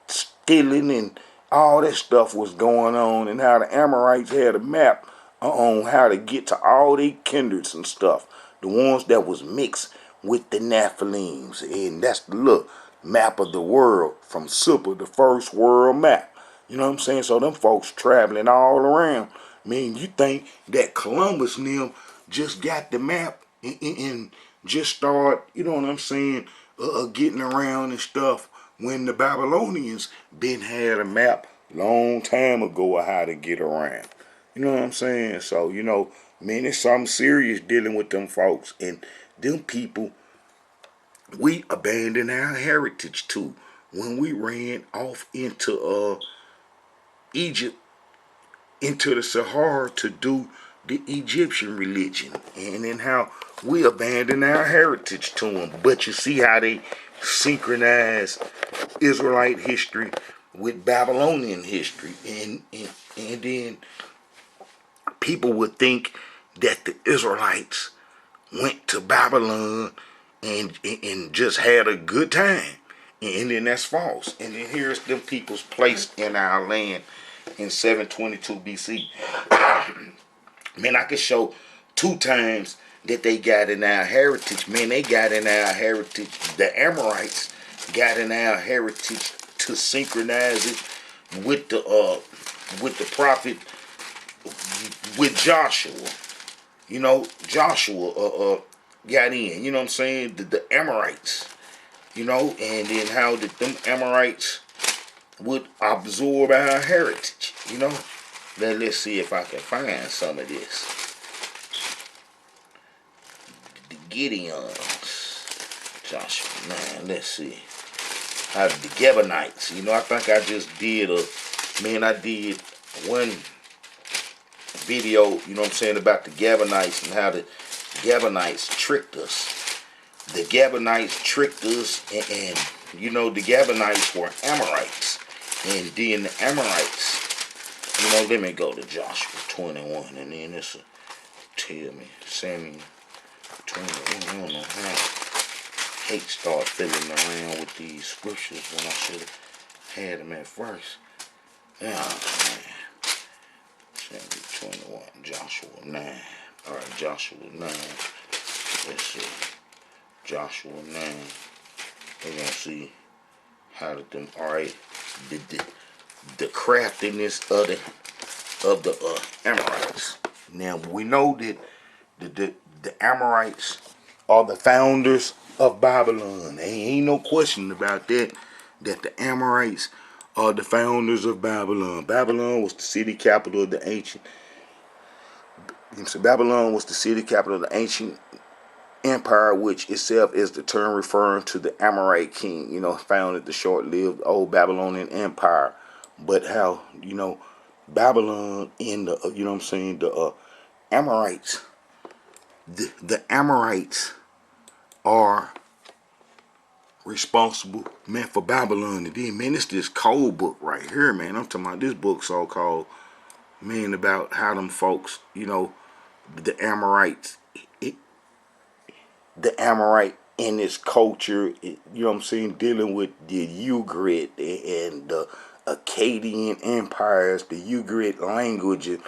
Speaker 2: stealing and all that stuff was going on, and how the Amorites had a map on how to get to all their kindreds and stuff, the ones that was mixed with the Nephilims. And that's the look map of the world from Sippar, the first world map. You know what I'm saying? So them folks traveling all around. I mean, you think that Columbus and them just got the map and just start, you know what I'm saying, getting around and stuff, when the Babylonians been had a map long time ago of how to get around. You know what I'm saying? So, man, it's something serious dealing with them folks. And them people, we abandoned our heritage too when we ran off into Egypt, into the Sahara to do the Egyptian religion, and then how we abandoned our heritage to them. But you see how they synchronize Israelite history with Babylonian history, and then people would think that the Israelites went to Babylon and just had a good time, and then that's false. And then here's them people's placed in our land in 722 BC. Man, I could show 2 times that they got in our heritage. Man, they got in our heritage. The Amorites got in our heritage to synchronize it with the prophet, with Joshua. Joshua got in. You know what I'm saying? The Amorites you know, and then how did them Amorites would absorb our heritage, you know. Let's see if I can find some of this. The Gideons, Joshua 9. Let's see. How the Gibeonites. You know, I think I just did I did one video, you know what I'm saying, about the Gibeonites and how the Gibeonites tricked us. The Gibeonites tricked us, and you know, the Gibeonites were Amorites. And then the Amorites, you know, let me go to Joshua 21, and then this will tell me, Samuel 21, I don't know how. Hate start fiddling around with these scriptures when I should have had them at first. Oh, man. Samuel 21, Joshua 9. Alright, Joshua 9. Let's see. Joshua 9. We're going to see how to them. Alright. The craftiness of the Amorites. Now, we know that the Amorites are the founders of Babylon. There ain't no question about that. That the Amorites are the founders of Babylon. Babylon was the city capital of the ancient. Babylon was the city capital of the ancient empire, which itself is the term referring to the Amorite king. You know, founded the short-lived old Babylonian empire. But how, you know, Babylon in the, you know what I'm saying, the Amorites. The Amorites are responsible, man, for Babylon. And then, man, it's this cold book right here, man. I'm talking about this book so-called, man, about how them folks, you know, the Amorites, the Amorite in its culture, you know what I'm saying, dealing with the Ugrit and the Akkadian empires, the Ugrit language and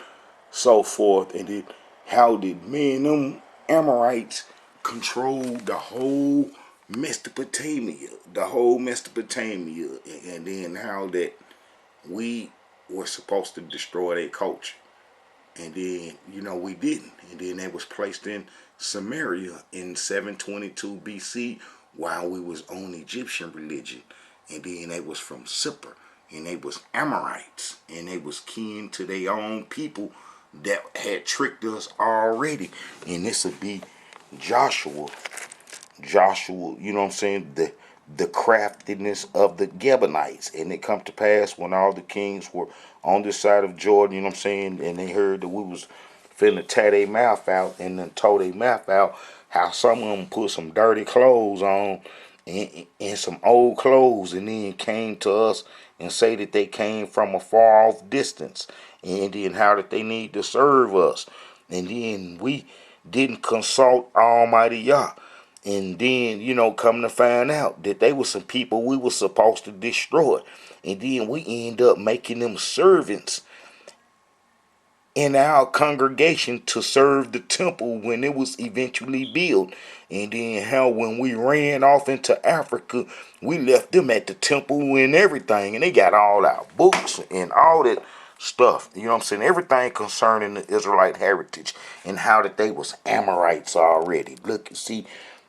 Speaker 2: so forth. And then how did, man, them Amorites control the whole Mesopotamia, and then how that we were supposed to destroy their culture. And then, you know, we didn't. And then they was placed in Samaria in 722 BC while we was on Egyptian religion. And then they was from Sippar. And they was Amorites. And they was kin to their own people that had tricked us already. And this would be Joshua, you know what I'm saying, the craftiness of the Gibeonites. And it come to pass when all the kings were on this side of Jordan, you know what I'm saying, and they heard that we was finna tear their mouth out and then tore their mouth out, how some of them put some dirty clothes on and some old clothes and then came to us and say that they came from a far off distance, and then how that they need to serve us. And then we didn't consult Almighty Yah. And then, you know, come to find out that they were some people we were supposed to destroy. And then we end up making them servants in our congregation to serve the temple when it was eventually built. And then how when we ran off into Africa, we left them at the temple and everything. And they got all our books and all that stuff. You know what I'm saying? Everything concerning the Israelite heritage and how that they was Amorites already. Look, you see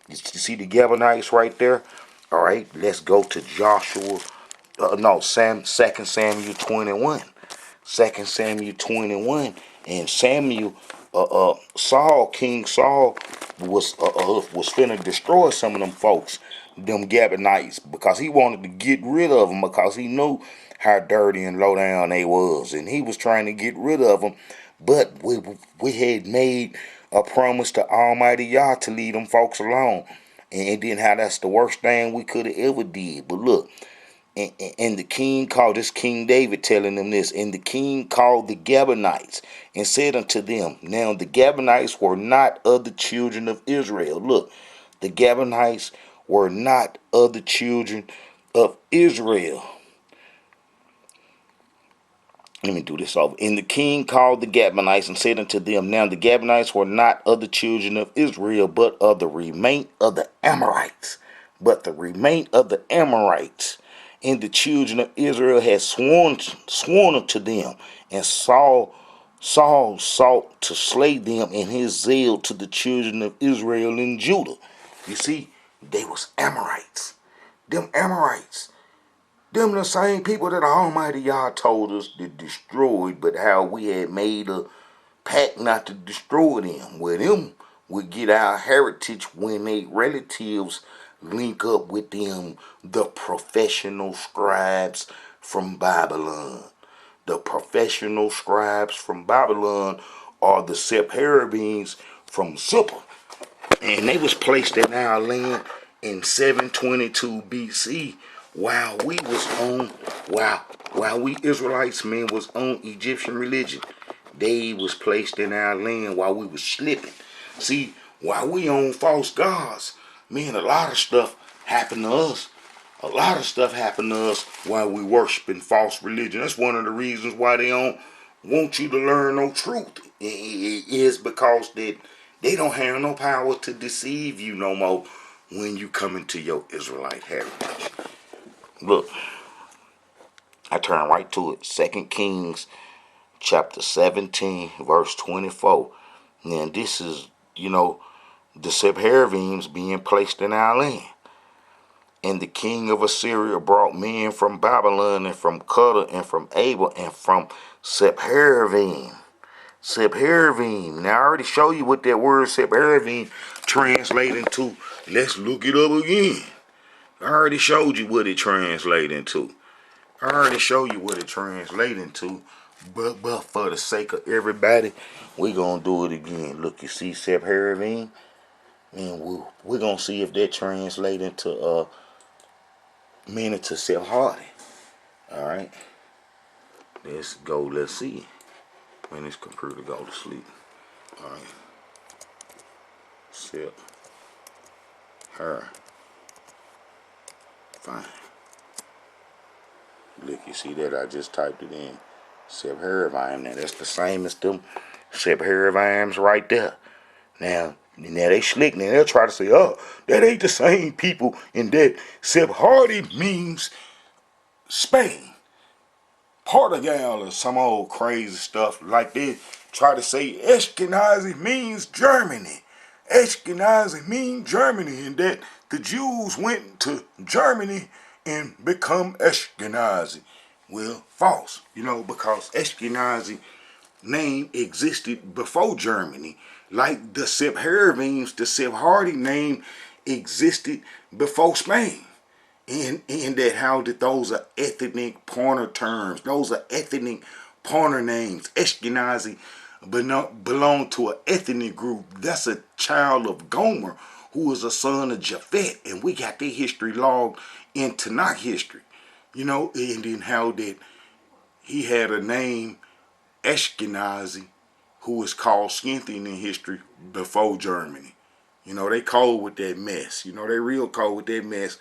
Speaker 2: the Gibeonites right there? All right, let's go to Joshua. 2 Samuel 21. 2 Samuel 21. And Samuel, King Saul was finna destroy some of them folks, them Gibeonites, because he wanted to get rid of them because he knew how dirty and low down they was, and he was trying to get rid of them. But we had made a promise to Almighty Yah to leave them folks alone, and then how that's the worst thing we could have ever did. But look. And the king called, this King David telling them this, and the king called the Gibeonites and said unto them, now the Gibeonites were not of the children of Israel. Look, the Gibeonites were not of the children of Israel. Let me do this over. And the king called the Gibeonites and said unto them, now the Gibeonites were not of the children of Israel, but of the remain of the Amorites. But the remain of the Amorites. And the children of Israel had sworn unto them, and Saul sought to slay them in his zeal to the children of Israel and Judah. You see, they was Amorites. Them Amorites. Them the same people that Almighty Yah told us to destroy, but how we had made a pact not to destroy them. Where them would get our heritage when they relatives link up with them, the professional scribes from Babylon. The professional scribes from Babylon are the Sephardims from Sippar. And they was placed in our land in 722 BC while we was on while we Israelites men was on Egyptian religion. They was placed in our land while we was slipping. See, while we on false gods, man, a lot of stuff happened to us. A lot of stuff happened to us while we worshiping false religion. That's one of the reasons why they don't want you to learn no truth. It is because that they don't have no power to deceive you no more when you come into your Israelite heritage. Look, I turn right to it. 2 Kings chapter 17, verse 24. Now this is, the Sephardims being placed in our land. And the king of Assyria brought men from Babylon and from Cuddar and from Abel and from Sephardim. Sephardim. Now I already showed you what that word Sephardim translates into. Let's look it up again. I already showed you what it translates into. But for the sake of everybody, we're going to do it again. Look, you see Sephardim? And we're going to see if that translates into meaning to Sephardi. Alright. Let's go. Let's see. When this computer go to sleep. Alright. Sep. Her. Fine. Look, you see that? I just typed it in. Sephardim. Now that's the same as them Sephardims right there. Now they slick. Now they'll try to say, oh, that ain't the same people, and that Sephardi means Spain. Portugal or some old crazy stuff like they try to say Ashkenazi means Germany. Ashkenazi means Germany, and that the Jews went to Germany and become Ashkenazi. Well, false, because Ashkenazi name existed before Germany. Like the Sephardims, the Sephardi name existed before Spain. And that how that those are ethnic pointer terms. Those are ethnic pointer names. Ashkenazi belong to an ethnic group. That's a child of Gomer, who is a son of Japhet. And we got their history logged in Tanakh history. And then how that he had a name, Ashkenazi, who was called Scythian in history before Germany. They cold with that mess. They real cold with that mess.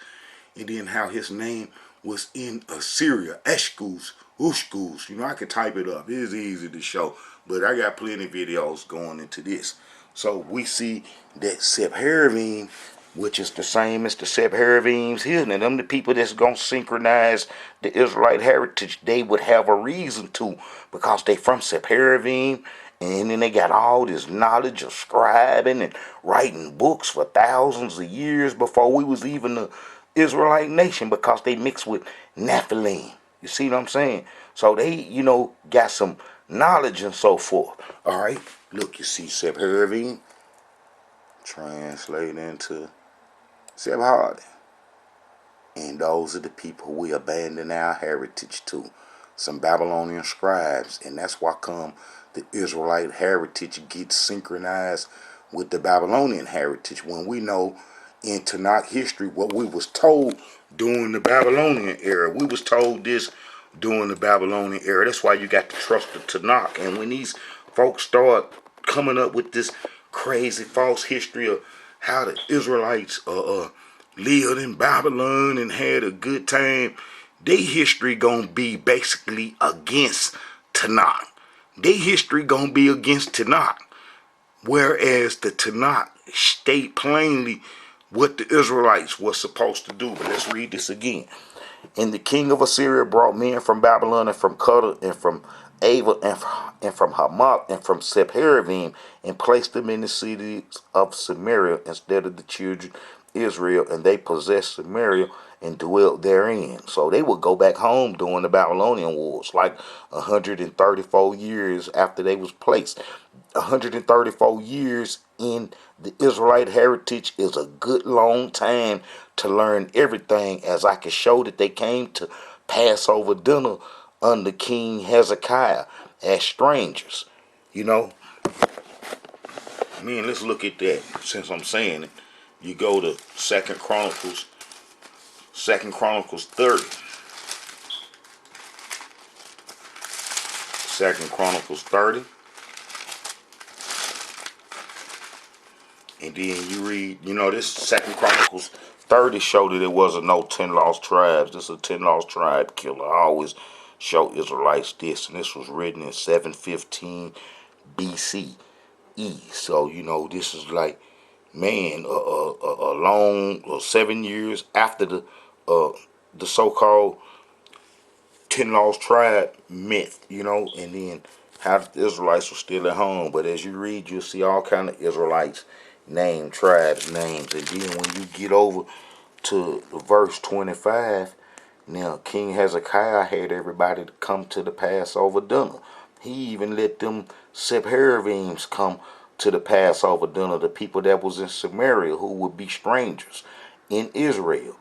Speaker 2: And then how his name was in Assyria, Eshkus, Ushkus. I could type it up. It is easy to show. But I got plenty of videos going into this. So we see that Sephardim, which is the same as the Sephardims here. Now them the people that's going to synchronize the Israelite heritage, they would have a reason to, because they from Sephardim. And then they got all this knowledge of scribing and writing books for thousands of years before we was even the Israelite nation, because they mixed with Nephilim. You see what I'm saying? So they, got some knowledge and so forth. All right. Look, you see Sephardim translate into Sephardi. And those are the people we abandon our heritage to. Some Babylonian scribes. And that's why come the Israelite heritage gets synchronized with the Babylonian heritage, when we know in Tanakh history what we was told during the Babylonian era. We was told this during the Babylonian era. That's why you got to trust the Tanakh. And when these folks start coming up with this crazy false history of how the Israelites lived in Babylon and had a good time, their history gonna be basically against Tanakh. Their history gonna be against Tanakh. Whereas the Tanakh state plainly what the Israelites were supposed to do. But let's read this again. And the king of Assyria brought men from Babylon and from Cuddar and from Ava and from Hamath and from Sephardim, and placed them in the cities of Samaria instead of the children of Israel. And they possessed Samaria and dwelt therein. So they would go back home during the Babylonian Wars, like 134 years after they was placed. 134 years in the Israelite heritage is a good long time to learn everything, as I can show that they came to Passover dinner under King Hezekiah as strangers. You know, man, let's look at that since I'm saying it. You go to Second Chronicles 30. Second Chronicles 30. And then you read, this Second Chronicles 30 showed that there wasn't no 10 lost tribes. This is a 10 lost tribe killer. I always show Israelites this, and this was written in 715 BCE. So, this is like, man, a long 7 years after the so-called 10 lost tribe myth, and then how the Israelites were still at home. But as you read, you'll see all kind of Israelites name tribes names. And then when you get over to verse 25, now King Hezekiah had everybody to come to the Passover dinner. He even let them Sephardims come to the Passover dinner, the people that was in Samaria who would be strangers in Israel.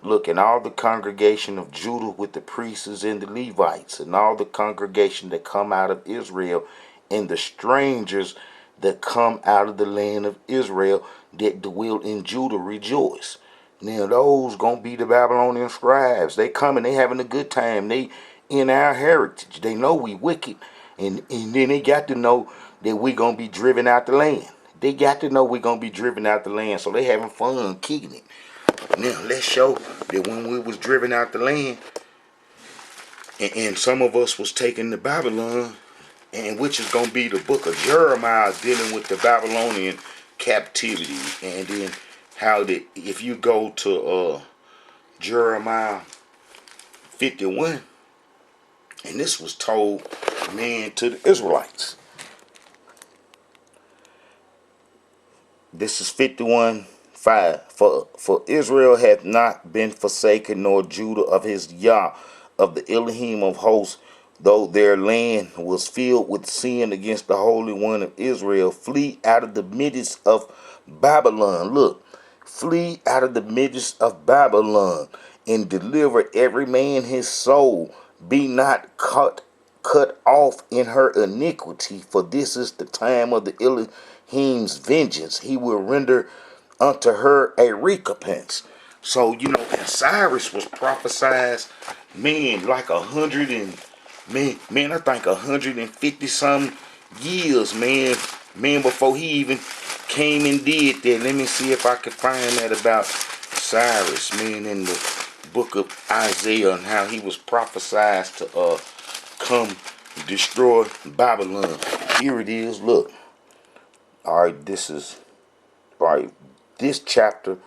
Speaker 2: Look, and all the congregation of Judah with the priests and the Levites, and all the congregation that come out of Israel, and the strangers that come out of the land of Israel that dwell in Judah rejoice. Now those gonna be the Babylonian scribes. They coming, they having a good time. They in our heritage. They know we wicked. And then they got to know that we gonna be driven out the land. They got to know we gonna be driven out the land. So they having fun kicking it. Now let's show that when we was driven out the land, and some of us was taken to Babylon, and which is gonna be the book of Jeremiah dealing with the Babylonian captivity, and then how that if you go to Jeremiah 51, and this was told, man, to the Israelites. This is 51:5. For Israel hath not been forsaken, nor Judah of his Yah, of the Elohim of hosts, though their land was filled with sin against the Holy One of Israel. Flee out of the midst of Babylon. Look, flee out of the midst of Babylon, and deliver every man his soul. Be not cut off in her iniquity, for this is the time of the Elohim's vengeance. He will render unto her a recompense. So, and Cyrus was prophesied, man, like 100 and, man, I think 150 some years, man, before he even came and did that. Let me see if I can find that about Cyrus, man, in the book of Isaiah, and how he was prophesied to come destroy Babylon. Here it is. Look. All right, this chapter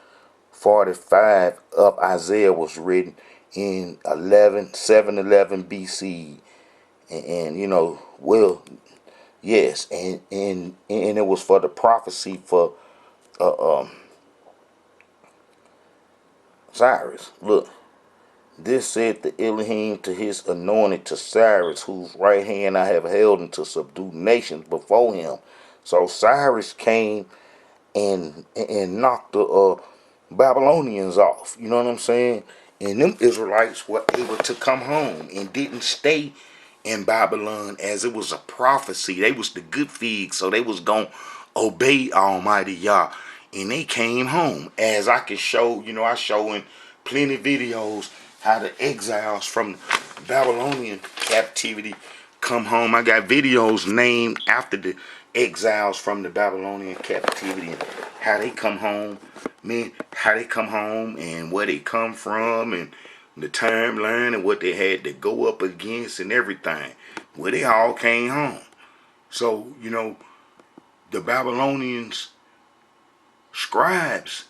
Speaker 2: 45 of Isaiah was written in 711 BC, and yes, and it was for the prophecy for Cyrus. Look, this said the Elohim to his anointed, to Cyrus, whose right hand I have held, and to subdue nations before him. So Cyrus came and knocked the Babylonians off. You know what I'm saying? And them Israelites were able to come home and didn't stay in Babylon, as it was a prophecy. They was the good figs, so they was gonna obey Almighty Yah, and they came home. As I can show, I show in plenty videos how the exiles from Babylonian captivity come home. I got videos named after the exiles from the Babylonian captivity, and how they come home, man, how they come home and where they come from, and the timeline and what they had to go up against and everything. Well, they all came home. So, the Babylonians scribes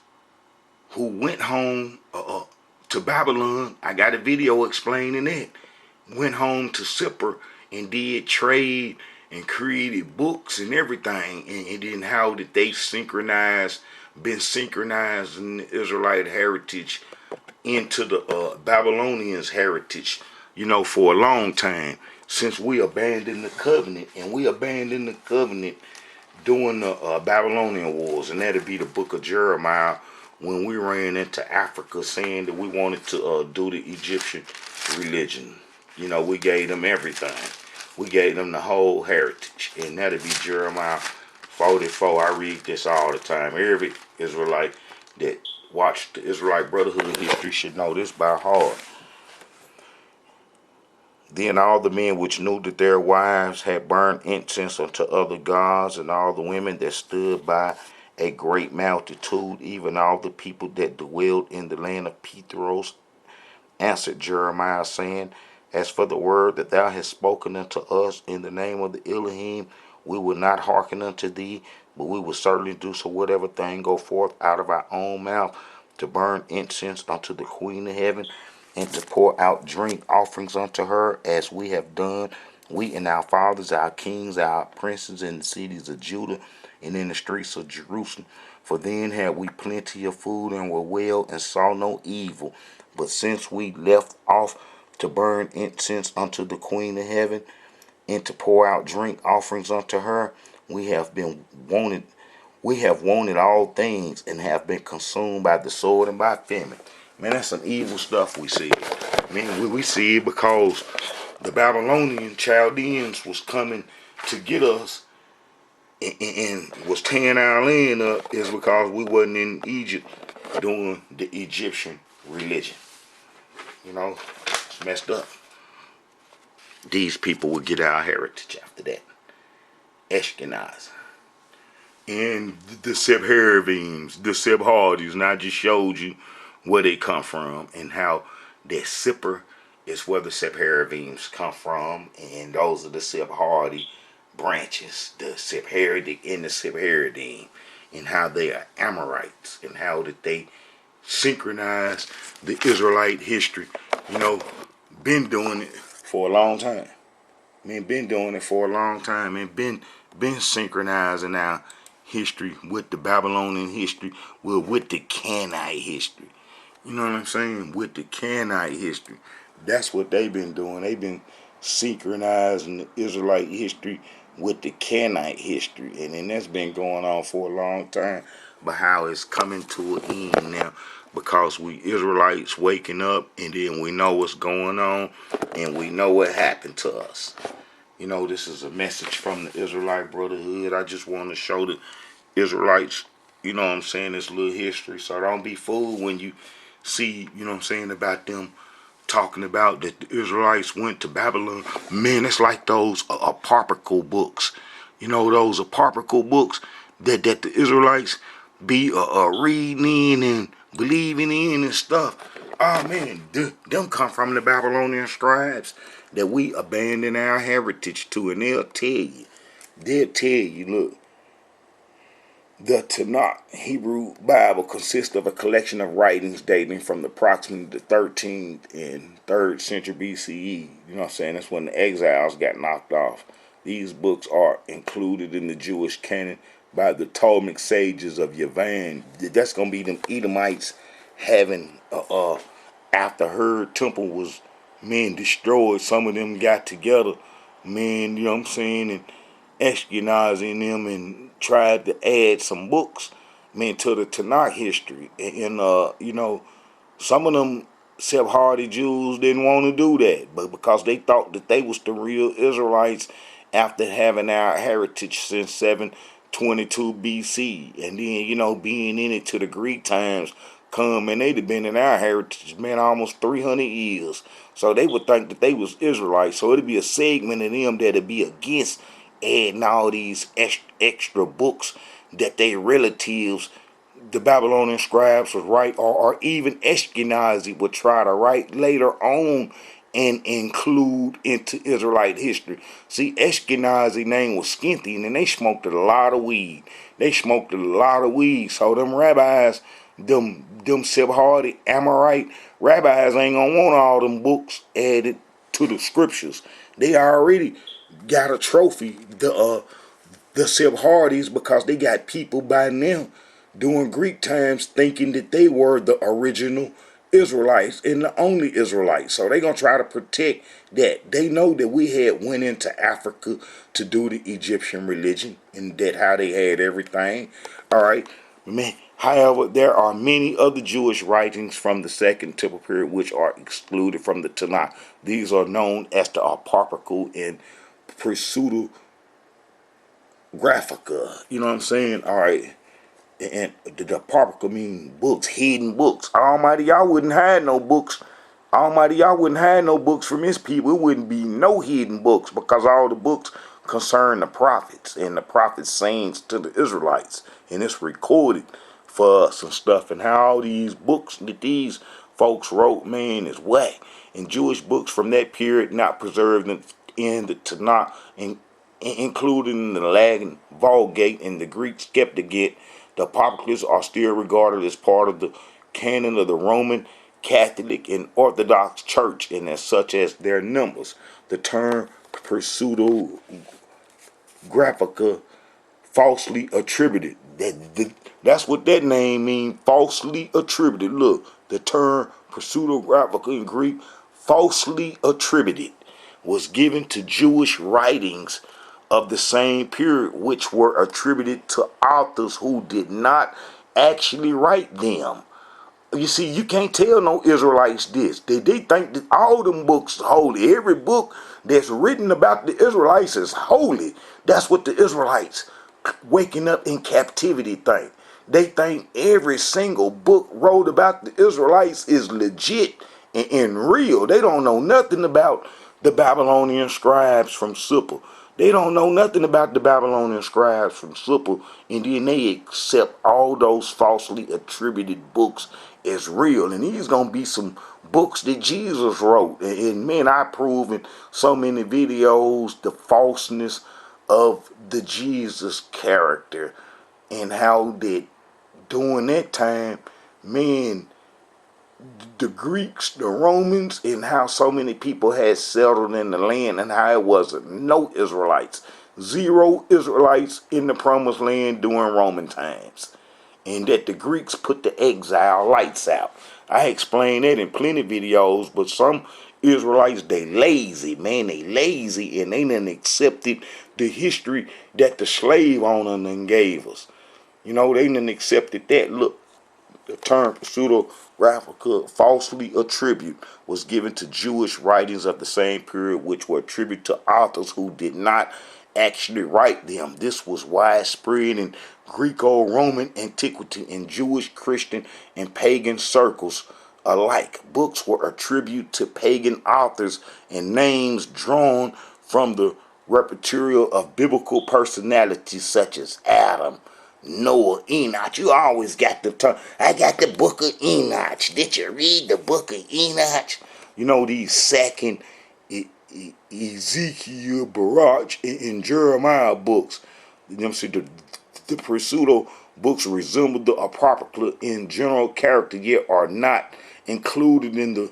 Speaker 2: who went home to Babylon, I got a video explaining that, went home to Sippar and did trade and created books and everything, and then how did they been synchronized in the Israelite heritage
Speaker 1: into the Babylonians' heritage, for a long time, since we abandoned the covenant, and we abandoned the covenant during the Babylonian Wars, and that'd be the book of Jeremiah, when we ran into Africa saying that we wanted to do the Egyptian religion. We gave them everything. We gave them the whole heritage, and that'd be Jeremiah 44. I read this all the time. Every Israelite that watched the Israelite Brotherhood history should know this by heart. Then all the men which knew that their wives had burned incense unto other gods, and all the women that stood by, a great multitude, even all the people that dwelled in the land of Petros, answered Jeremiah, saying, As for the word that thou hast spoken unto us in the name of the Elohim, we will not hearken unto thee, but we will certainly do so whatever thing go forth out of our own mouth, to burn incense unto the Queen of Heaven, and to pour out drink offerings unto her, as we have done, we and our fathers, our kings, our princes, in the cities of Judah, and in the streets of Jerusalem. For then had we plenty of food, and were well, and saw no evil. But since we left off to burn incense unto the Queen of Heaven, and to pour out drink offerings unto her, we have wanted all things, and have been consumed by the sword and by famine. Man, that's some evil stuff we see. Man, we see it because the Babylonian Chaldeans was coming to get us, and was tearing our land up, is because we wasn't in Egypt doing the Egyptian religion. It's messed up. These people would get our heritage after that. Ashkenaz. And the Sephardims, the Sephardis, and I just showed you where they come from, and how that Sippar is where the Sephardims come from, and those are the Sephardi branches, the Sephardic and the Sephardim, and how they are Amorites, and how that they synchronize the Israelite history. Been doing it for a long time. Been doing it for a long time, and been synchronizing our history with the Babylonian history, with the Canaanite history. You know what I'm saying? With the Canaanite history. That's what they've been doing. They've been synchronizing the Israelite history with the Canaanite history. And then that's been going on for a long time. But how it's coming to an end now, because we Israelites waking up, and then we know what's going on, and we know what happened to us. This is a message from the Israelite Brotherhood. I just want to show the Israelites, this little history. So don't be fooled when you see, about them talking about that the Israelites went to Babylon. Man, it's like those apocryphal books. Those apocryphal books that the Israelites be reading in and believing in and stuff. Oh man, them come from the Babylonian scribes that we abandon our heritage to, and they'll tell you, look, the Tanakh Hebrew Bible consists of a collection of writings dating from approximately the 13th and 3rd century BCE. You know what I'm saying? That's when the exiles got knocked off. These books are included in the Jewish canon by the Talmudic sages of Yavan. That's going to be them Edomites having, after her temple was, destroyed, some of them got together, you know what I'm saying, and Ashkenaz in them, and tried to add some books, to the Tanakh history. And some of them Sephardi Jews didn't want to do that, but because they thought that they was the real Israelites after having our heritage since 722 BC, and then being in it to the Greek times come, and they'd have been in our heritage, almost 300 years. So they would think that they was Israelites. So it'd be a segment of them that'd be against adding all these extra books that they relatives, the Babylonian scribes, was write, or even Ashkenazi would try to write later on and include into Israelite history. See, Ashkenazi name was Skinty, and they smoked a lot of weed. So them rabbis, them Sephardi Amorite rabbis ain't gonna want all them books added to the scriptures. They already got a trophy, the Sephardis, because they got people by now during Greek times thinking that they were the original Israelites and the only Israelites. So they're going to try to protect that. They know that we had went into Africa to do the Egyptian religion and that how they had everything. All right. Man, however, there are many other Jewish writings from the Second Temple period which are excluded from the Tanakh. These are known as the apocryphal and pseudegraphica. You know what I'm saying? All right. And the apocryphal mean books, hidden books. Almighty, y'all wouldn't hide no books. Almighty, y'all wouldn't hide no books from his people. It wouldn't be no hidden books because all the books concern the prophets and the prophets' sayings to the Israelites. And it's recorded for us and stuff. And how all these books that these folks wrote, man, is whack. And Jewish books from that period not preserved in the Tanakh, including the Latin Vulgate and the Greek Septuagint. The Apocryphs are still regarded as part of the canon of the Roman Catholic and Orthodox Church, and as such as their numbers. The term pseudegraphica, falsely attributed. That's what that name means, falsely attributed. Look, the term pseudegraphica in Greek, falsely attributed, was given to Jewish writings of the same period, which were attributed to authors who did not actually write them. You see, you can't tell no Israelites this. They think that all them books are holy. Every book that's written about the Israelites is holy. That's what the Israelites waking up in captivity think. They think every single book wrote about the Israelites is legit and real. They don't know nothing about the Babylonian scribes from Sippar. They don't know nothing about the Babylonian scribes from Sippar, and then they accept all those falsely attributed books as real. And these gonna be some books that Jesus wrote. And man, I prove in so many videos the falseness of the Jesus character and how that during that time, man, the Greeks, the Romans, and how so many people had settled in the land and how it wasn't no Israelites. Zero Israelites in the promised land during Roman times. And that the Greeks put the exile lights out. I explained that in plenty of videos, but some Israelites, they lazy, man, they lazy, and they done accepted the history that the slave owner done gave us. You know, they done accepted that. Look, the term pseudegraphica, falsely attribute, was given to Jewish writings of the same period, which were attributed to authors who did not actually write them. This was widespread in Greco-Roman antiquity in Jewish, Christian, and pagan circles alike. Books were attributed to pagan authors and names drawn from the repertoire of biblical personalities such as Adam, Noah, Enoch. You always got the term. I got the book of Enoch. Did you read the book of Enoch? You know, these second Ezekiel, Baruch, and Jeremiah books. You know what I'm saying? The pseudo books resemble the apocrypha in general character, yet are not included in the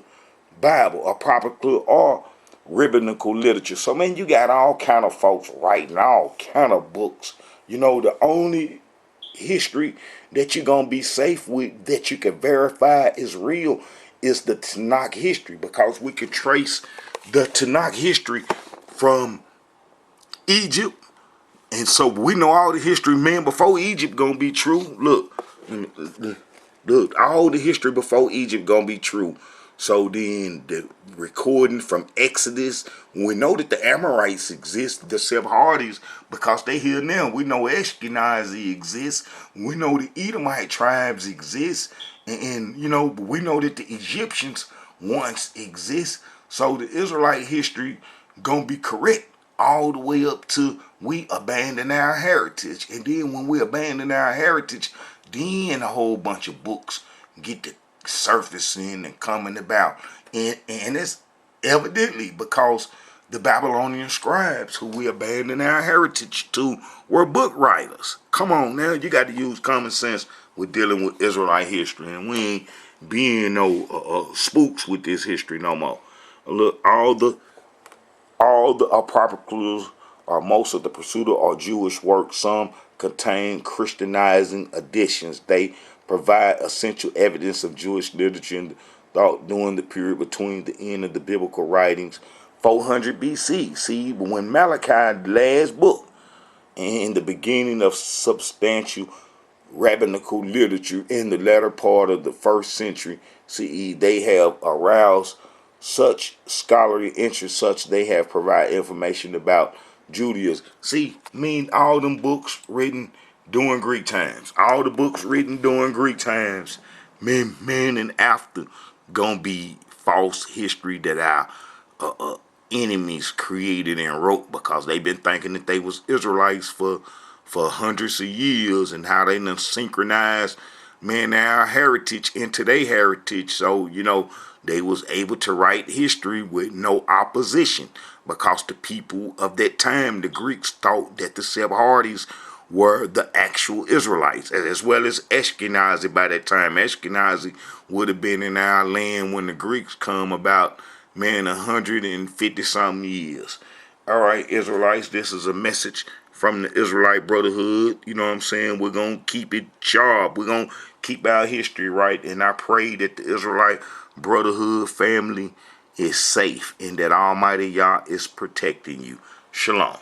Speaker 1: Bible, apocrypha, or rabbinical literature. So, man, you got all kind of folks writing all kind of books. You know, the only history that you're going to be safe with, that you can verify is real, is the Tanakh history, because we can trace the Tanakh history from Egypt. And so we know all the history, man, before Egypt going to be true. Look, all the history before Egypt going to be true. So then the recording from Exodus, we know that the Amorites exist, the Sephardi's, because they here now. We know Ashkenazi exists. We know the Edomite tribes exist. And you know, we know that the Egyptians once exist. So the Israelite history going to be correct all the way up to we abandon our heritage. And then when we abandon our heritage, then a whole bunch of books get to surfacing and coming about. And it's evidently because the Babylonian scribes, who we abandoned our heritage to, were book writers. Come on now, you got to use common sense with dealing with Israelite history, and we ain't being no spooks with this history no more. Look, all the apocryphals, or most of the pseudo or Jewish works, some contain Christianizing additions. They provide essential evidence of Jewish literature in
Speaker 2: thought during the period between the end of the biblical writings, 400 BC. See, when Malachi, the last book, and the beginning of substantial rabbinical literature in the latter part of the first century CE, they have aroused such scholarly interest, such they have provided information about Judaism. See, all them books written during Greek times, all the books written during Greek times, men and after, gonna be false history that our enemies created and wrote, because they've been thinking that they was Israelites for hundreds of years, and how they done synchronized our heritage into their heritage. So they was able to write history with no opposition, because the people of that time, the Greeks, thought that the Sephardis were the actual Israelites, as well as Ashkenazi. By that time, Ashkenazi would have been in our land when the Greeks come about, 150 something years. All right, Israelites, this is a message from the Israelite Brotherhood. You know what I'm saying? We're going to keep it sharp. We're going to keep our history right. And I pray that the Israelite Brotherhood family is safe, and that Almighty Yah is protecting you. Shalom.